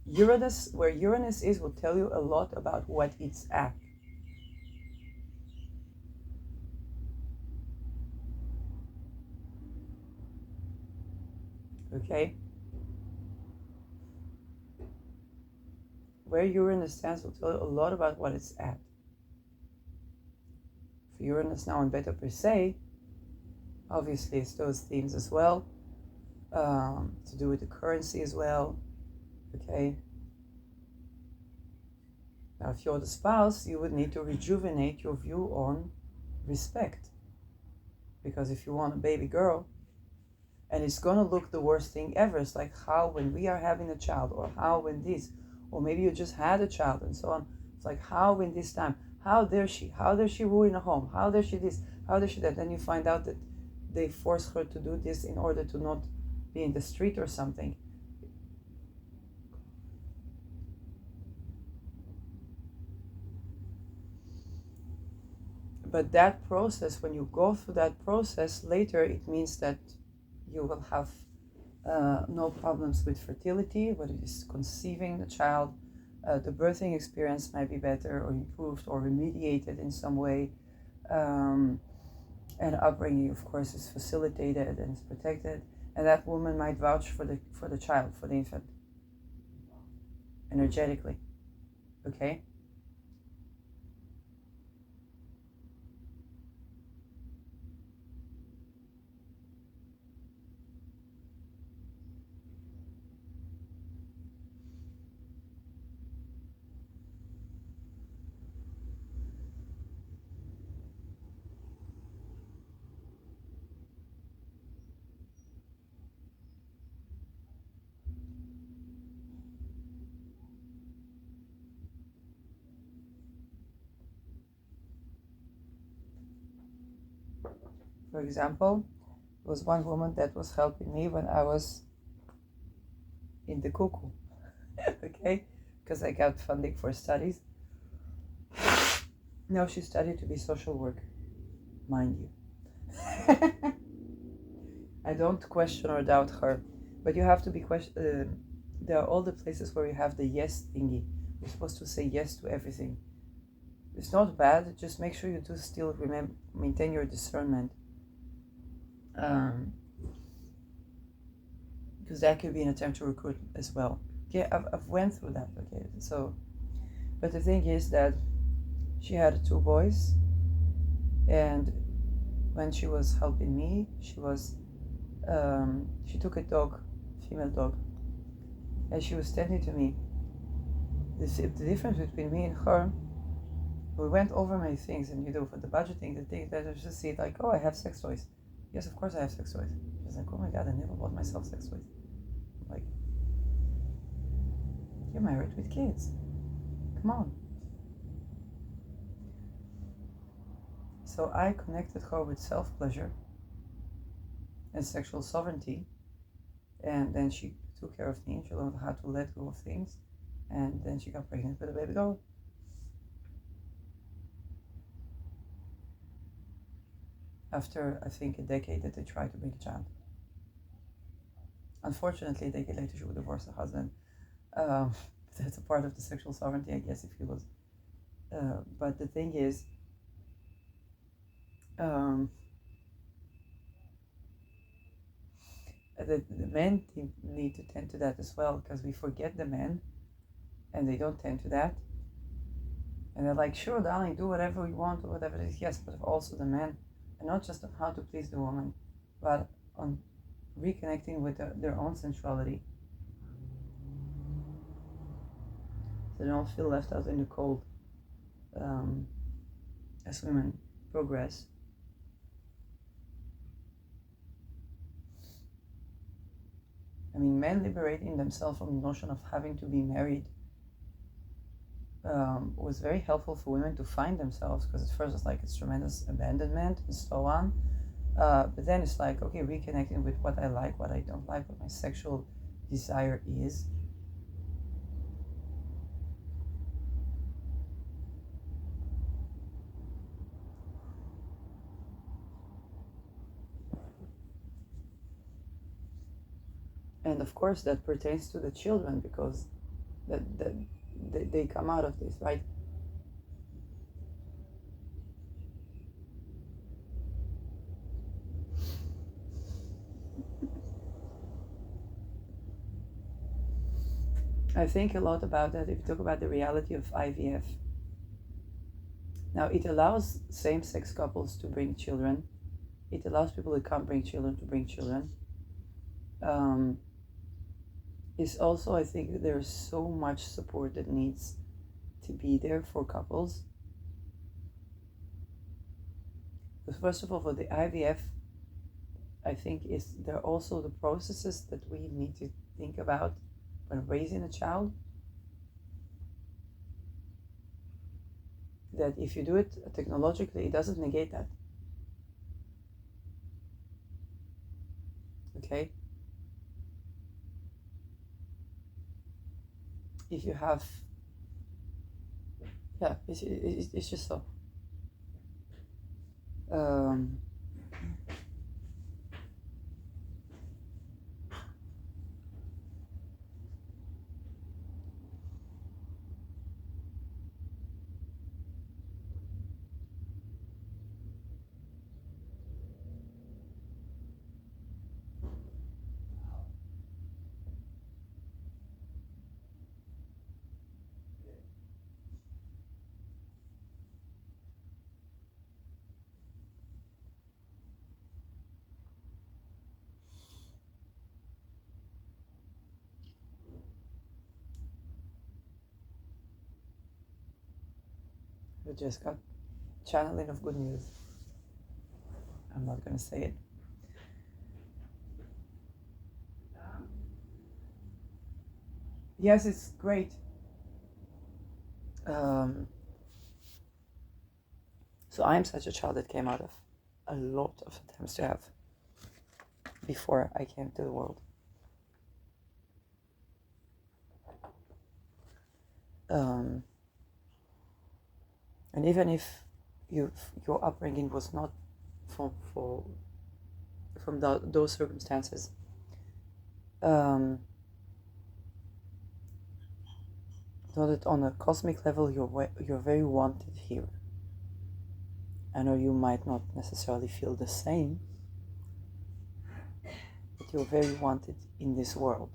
A: Uranus, where Uranus is, will tell you a lot about what it's at. Okay? Where Uranus stands will tell you a lot about what it's at. For Uranus now in Beta Persei, obviously it's those themes as well, to do with the currency as well. Okay. Now, if you're the spouse, you would need to rejuvenate your view on respect. Because if you want a baby girl, and it's gonna look the worst thing ever, it's like how when we are having a child, or how when this, or maybe you just had a child, and so on. It's like how when this time, how dare she ruin a home, how dare she this, how dare she that. Then you find out that they force her to do this in order to not be in the street or something. But that process, when you go through that process later, it means that you will have no problems with fertility, whether it's conceiving the child. The birthing experience might be better or improved or remediated in some way. And upbringing, of course, is facilitated and is protected. and that woman might vouch for the child, for the infant, energetically. Okay. For example, there was one woman that was helping me when I was in the cuckoo. Okay, because I got funding for studies. Now she studied to be social worker, mind you. I don't question or doubt her, but you have to be there are all the places where you have the yes thingy. You're supposed to say yes to everything. It's not bad. Just make sure you do still maintain your discernment, because that could be an attempt to recruit as well. Yeah, I've went through that. Okay, so, but the thing is that she had 2 boys, and when she was helping me, she took a dog, female dog, and she was standing to me. The difference between me and her, we went over many things, and for the budgeting, the thing that I just see like, oh, I have sex toys. Yes, of course I have sex toys. She's like, oh my god, I never bought myself sex toys. I'm like, you're married with kids. Come on. So I connected her with self-pleasure and sexual sovereignty, and then she took care of me, and she learned how to let go of things, and then she got pregnant with a baby girl. After, I think, a decade that they tried to bring a child. Unfortunately, a decade later she would divorce her husband. That's a part of the sexual sovereignty, I guess, if he was. But the thing is, the men need to tend to that as well, because we forget the men, and they don't tend to that. And they're like, sure, darling, do whatever you want or whatever it is. Yes, but also the men, and not just on how to please the woman, but on reconnecting with their own sensuality, so they don't feel left out in the cold as women progress. I mean, men liberating themselves from the notion of having to be married was very helpful for women to find themselves, because at first it's tremendous abandonment and so on. But then it's like, okay, reconnecting with what I like, what I don't like, what my sexual desire is. And of course that pertains to the children, because that they come out of this, right? I think a lot about that if you talk about the reality of IVF. Now, it allows same-sex couples to bring children. It allows people who can't bring children to bring children. It's also, I think, that there's so much support that needs to be there for couples. Because first of all, for the IVF, I think there are also the processes that we need to think about when raising a child. That if you do it technologically, it doesn't negate that. Okay? If you have, yeah, it's just so. We just got channeling of good news. I'm not going to say it. Yes, it's great. So I'm such a child that came out of a lot of attempts to have before I came to the world. And even if your upbringing was not from those circumstances, know that on a cosmic level you're very wanted here. I know you might not necessarily feel the same, but you're very wanted in this world.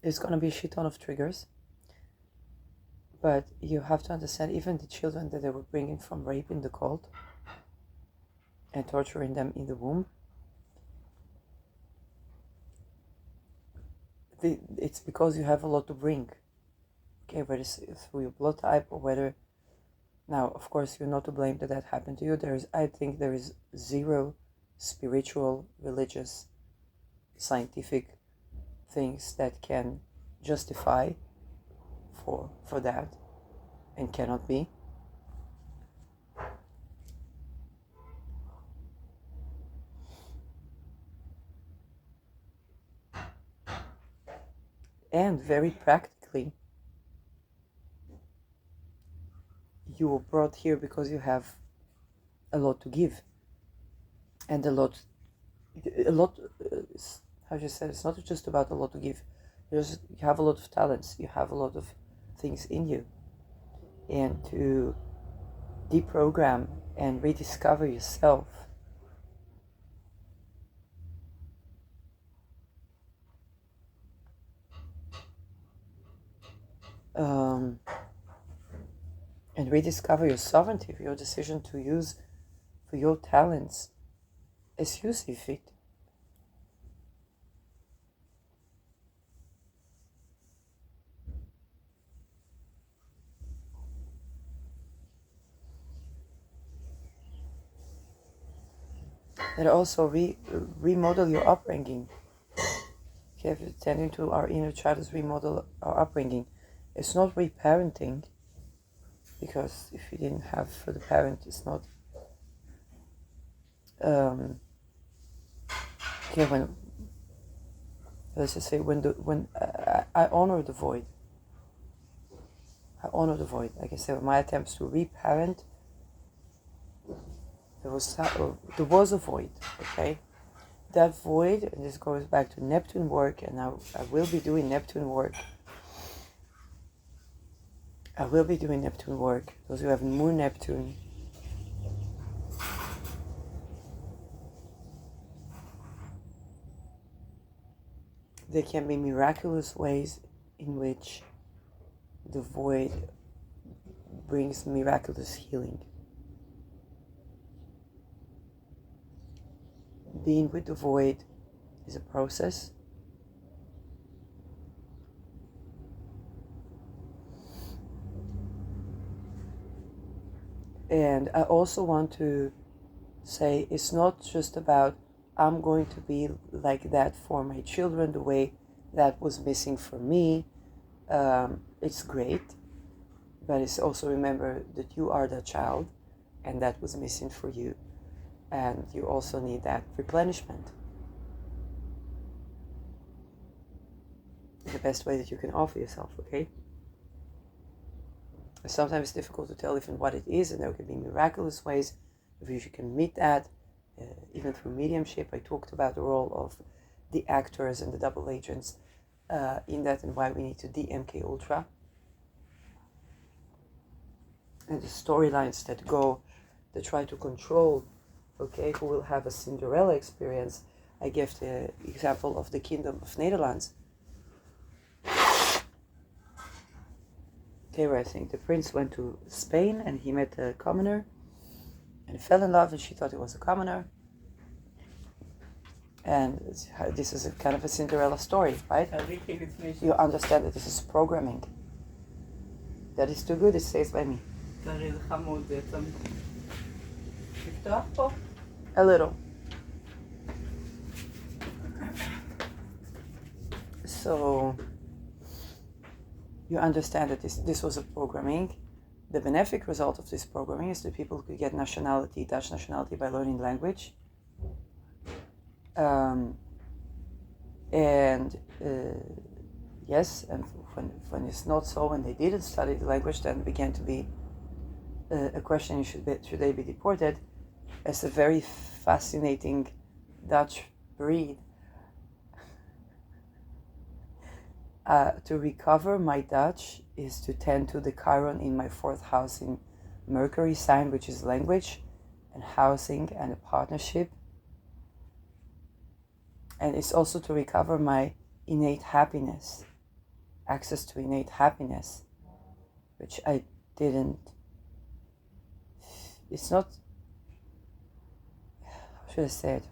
A: There's going to be a shit ton of triggers, but you have to understand, even the children that they were bringing from rape in the cult and torturing them in the womb, it's because you have a lot to bring. Okay, whether it's through your blood type or whether, now of course you're not to blame that happened to you. I think there is zero spiritual, religious, scientific things that can justify for that, and cannot be. And very practically, you were brought here because you have a lot to give, and a lot. How you said, it's not just about a lot to give. You have a lot of talents. You have a lot of things in you, and to deprogram and rediscover yourself. And rediscover your sovereignty, your decision to use for your talents as you see fit. And also remodel your upbringing. Okay, tending to our inner child is remodel our upbringing. It's not reparenting, because if you didn't have for the parent, it's not. Okay, let's just say when I honor the void. I honor the void. Like I said, my attempts to reparent, there was a void. Okay, that void, and this goes back to Neptune work, and I will be doing Neptune work. I will be doing Neptune work. Those who have Moon Neptune, there can be miraculous ways in which the void brings miraculous healing. Being with the void is a process. And I also want to say, it's not just about I'm going to be like that for my children, the way that was missing for me. It's great, but it's also remember that you are that child, and that was missing for you, and you also need that replenishment. The best way that you can offer yourself, okay? Sometimes it's difficult to tell even what it is, and there can be miraculous ways of which you can meet that, even through mediumship. I talked about the role of the actors and the double agents in that, and why we need to mkultra. And the storylines that try to control, okay, who will have a Cinderella experience. I gave the example of the Kingdom of Netherlands. Okay, where I think the prince went to Spain and he met a commoner and fell in love, and she thought he was a commoner. And this is a kind of a Cinderella story, right? You understand that this is programming. That is too good, it stays by me. A little. So you understand that this was a programming. The benefic result of this programming is that people could get nationality, Dutch nationality, by learning language. Yes, and when it's not so, when they didn't study the language, then it began to be a question: should they be deported? As a very fascinating Dutch breed. To recover my Dutch is to tend to the Chiron in my 4th house in Mercury sign, which is language and housing and a partnership. And it's also to recover my innate happiness, access to innate happiness, which I didn't. It's not, how should I say it?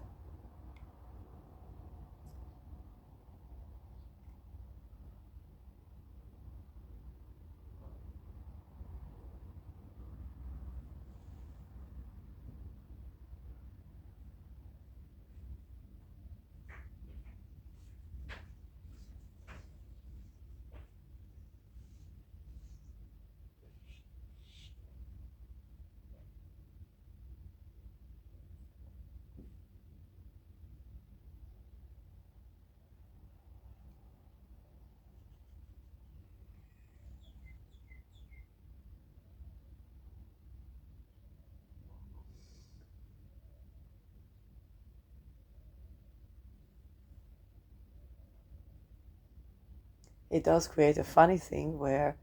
A: It does create a funny thing where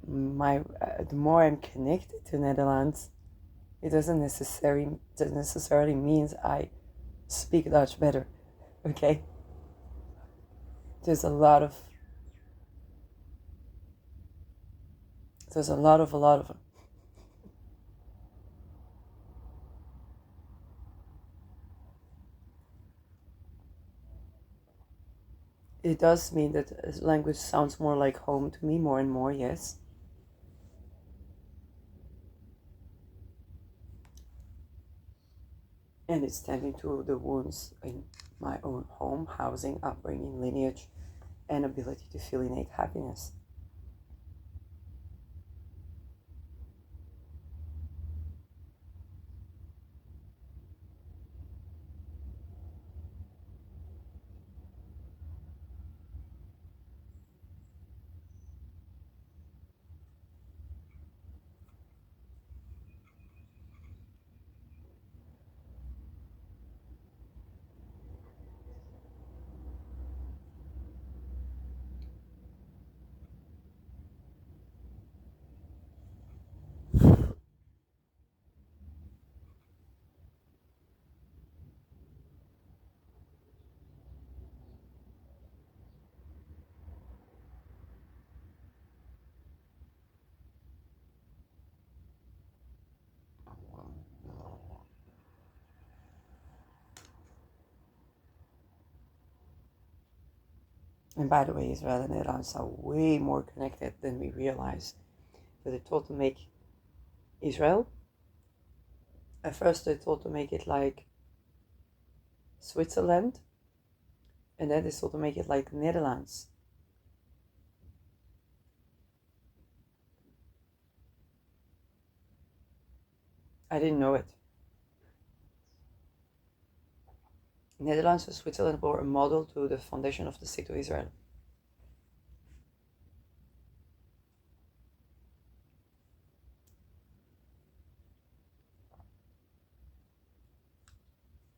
A: the more I'm connected to Netherlands, it doesn't necessarily means I speak Dutch better. Okay, there's a lot of it does mean that language sounds more like home to me more and more, yes. And it's tending to the wounds in my own home, housing, upbringing, lineage, and ability to feel innate happiness. And by the way, Israel and Iran are way more connected than we realize. But they thought to make Israel, at first they thought to make it like Switzerland, And that is so to make it like Netherlands. I didn't know it. Netherlands and Switzerland were a model to the foundation of the state of Israel.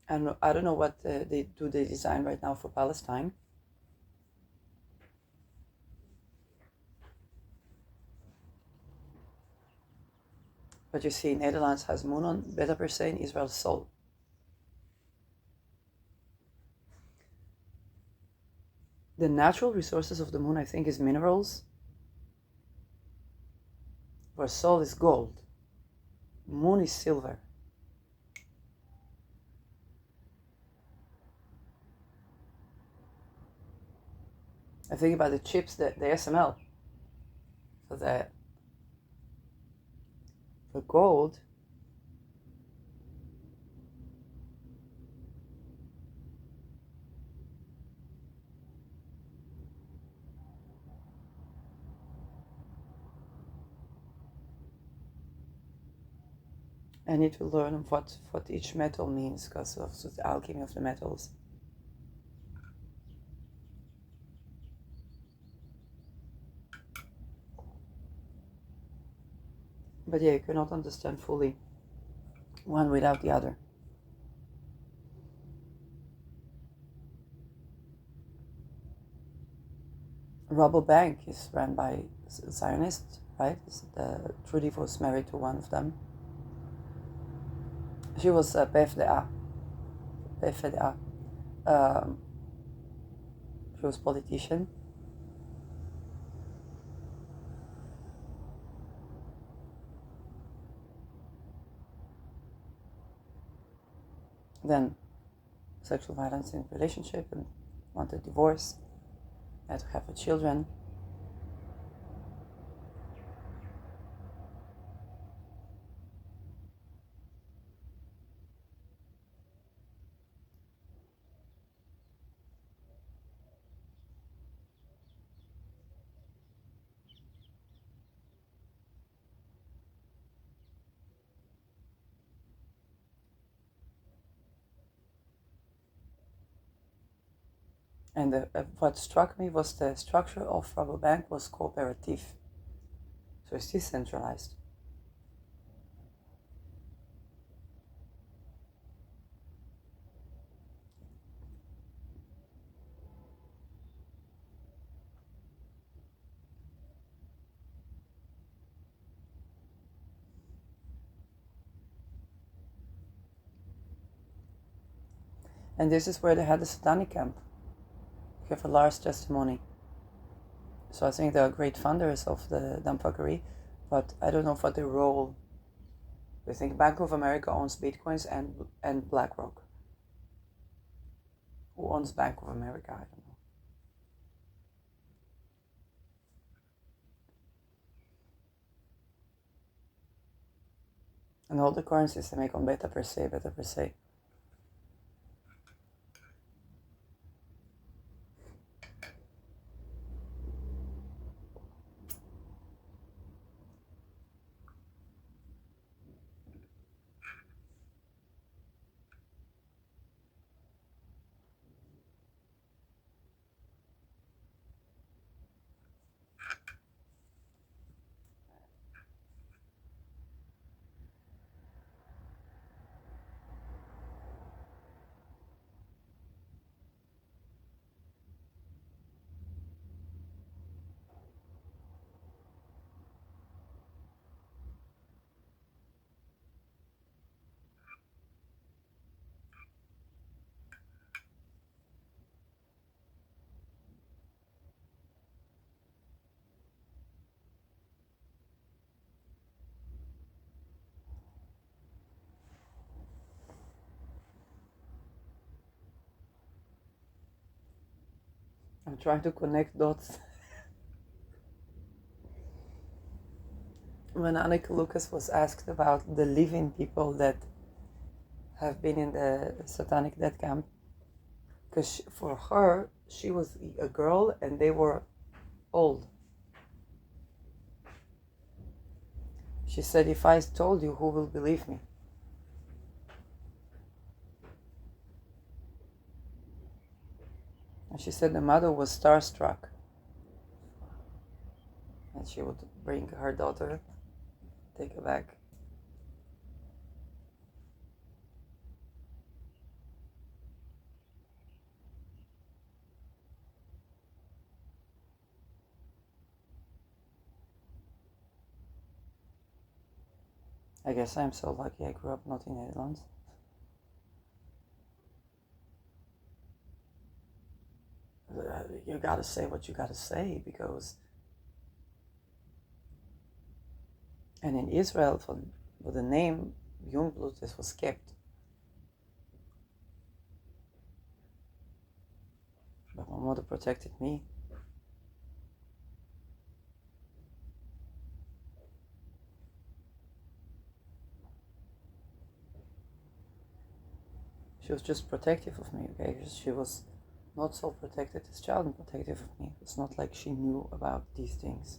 A: And I don't know what they design right now for Palestine. But you see, Netherlands has moon on Beta Persei and Israel's Sol. The natural resources of the moon, I think, is minerals, where Sol is gold. Moon is silver. I think about the chips, the SML. So the gold I need to learn what each metal means because of the alchemy of the metals. But yeah, you cannot understand fully one without the other. Rabobank is run by Zionists, right? Trudy was married to one of them. She was PFDA. PFDA. She was politician. Then sexual violence in relationship and wanted divorce. Had to have children. And what struck me was the structure of Rabobank was cooperative. So it's decentralized. And this is where they had the satanic camp. You have a large testimony. So I think they are great funders of the dumbfuckery, but I don't know what their role. I think Bank of America owns Bitcoins and BlackRock. Who owns Bank of America? I don't know. And all the currencies they make on Beta Persei, Beta Persei. I'm trying to connect dots. When Anneke Lucas was asked about the living people that have been in the satanic death camp, because for her, she was a girl and they were old. She said, if I told you, who will believe me? And she said the mother was starstruck. And she would bring her daughter, take her back. I guess I'm so lucky I grew up not in Netherlands. You gotta say what you gotta say, because... And in Israel, for the name Jungblut, this was kept. But my mother protected me. She was just protective of me, okay? She was not so protected as child and protective of me. It's not like she knew about these things.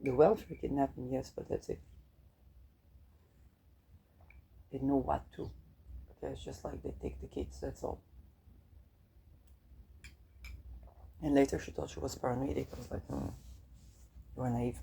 A: The welfare kidnapping, yes, but that's it. They know what to. Okay, it's just like they take the kids, that's all. And later she thought she was paranoid. I was like, you are naive.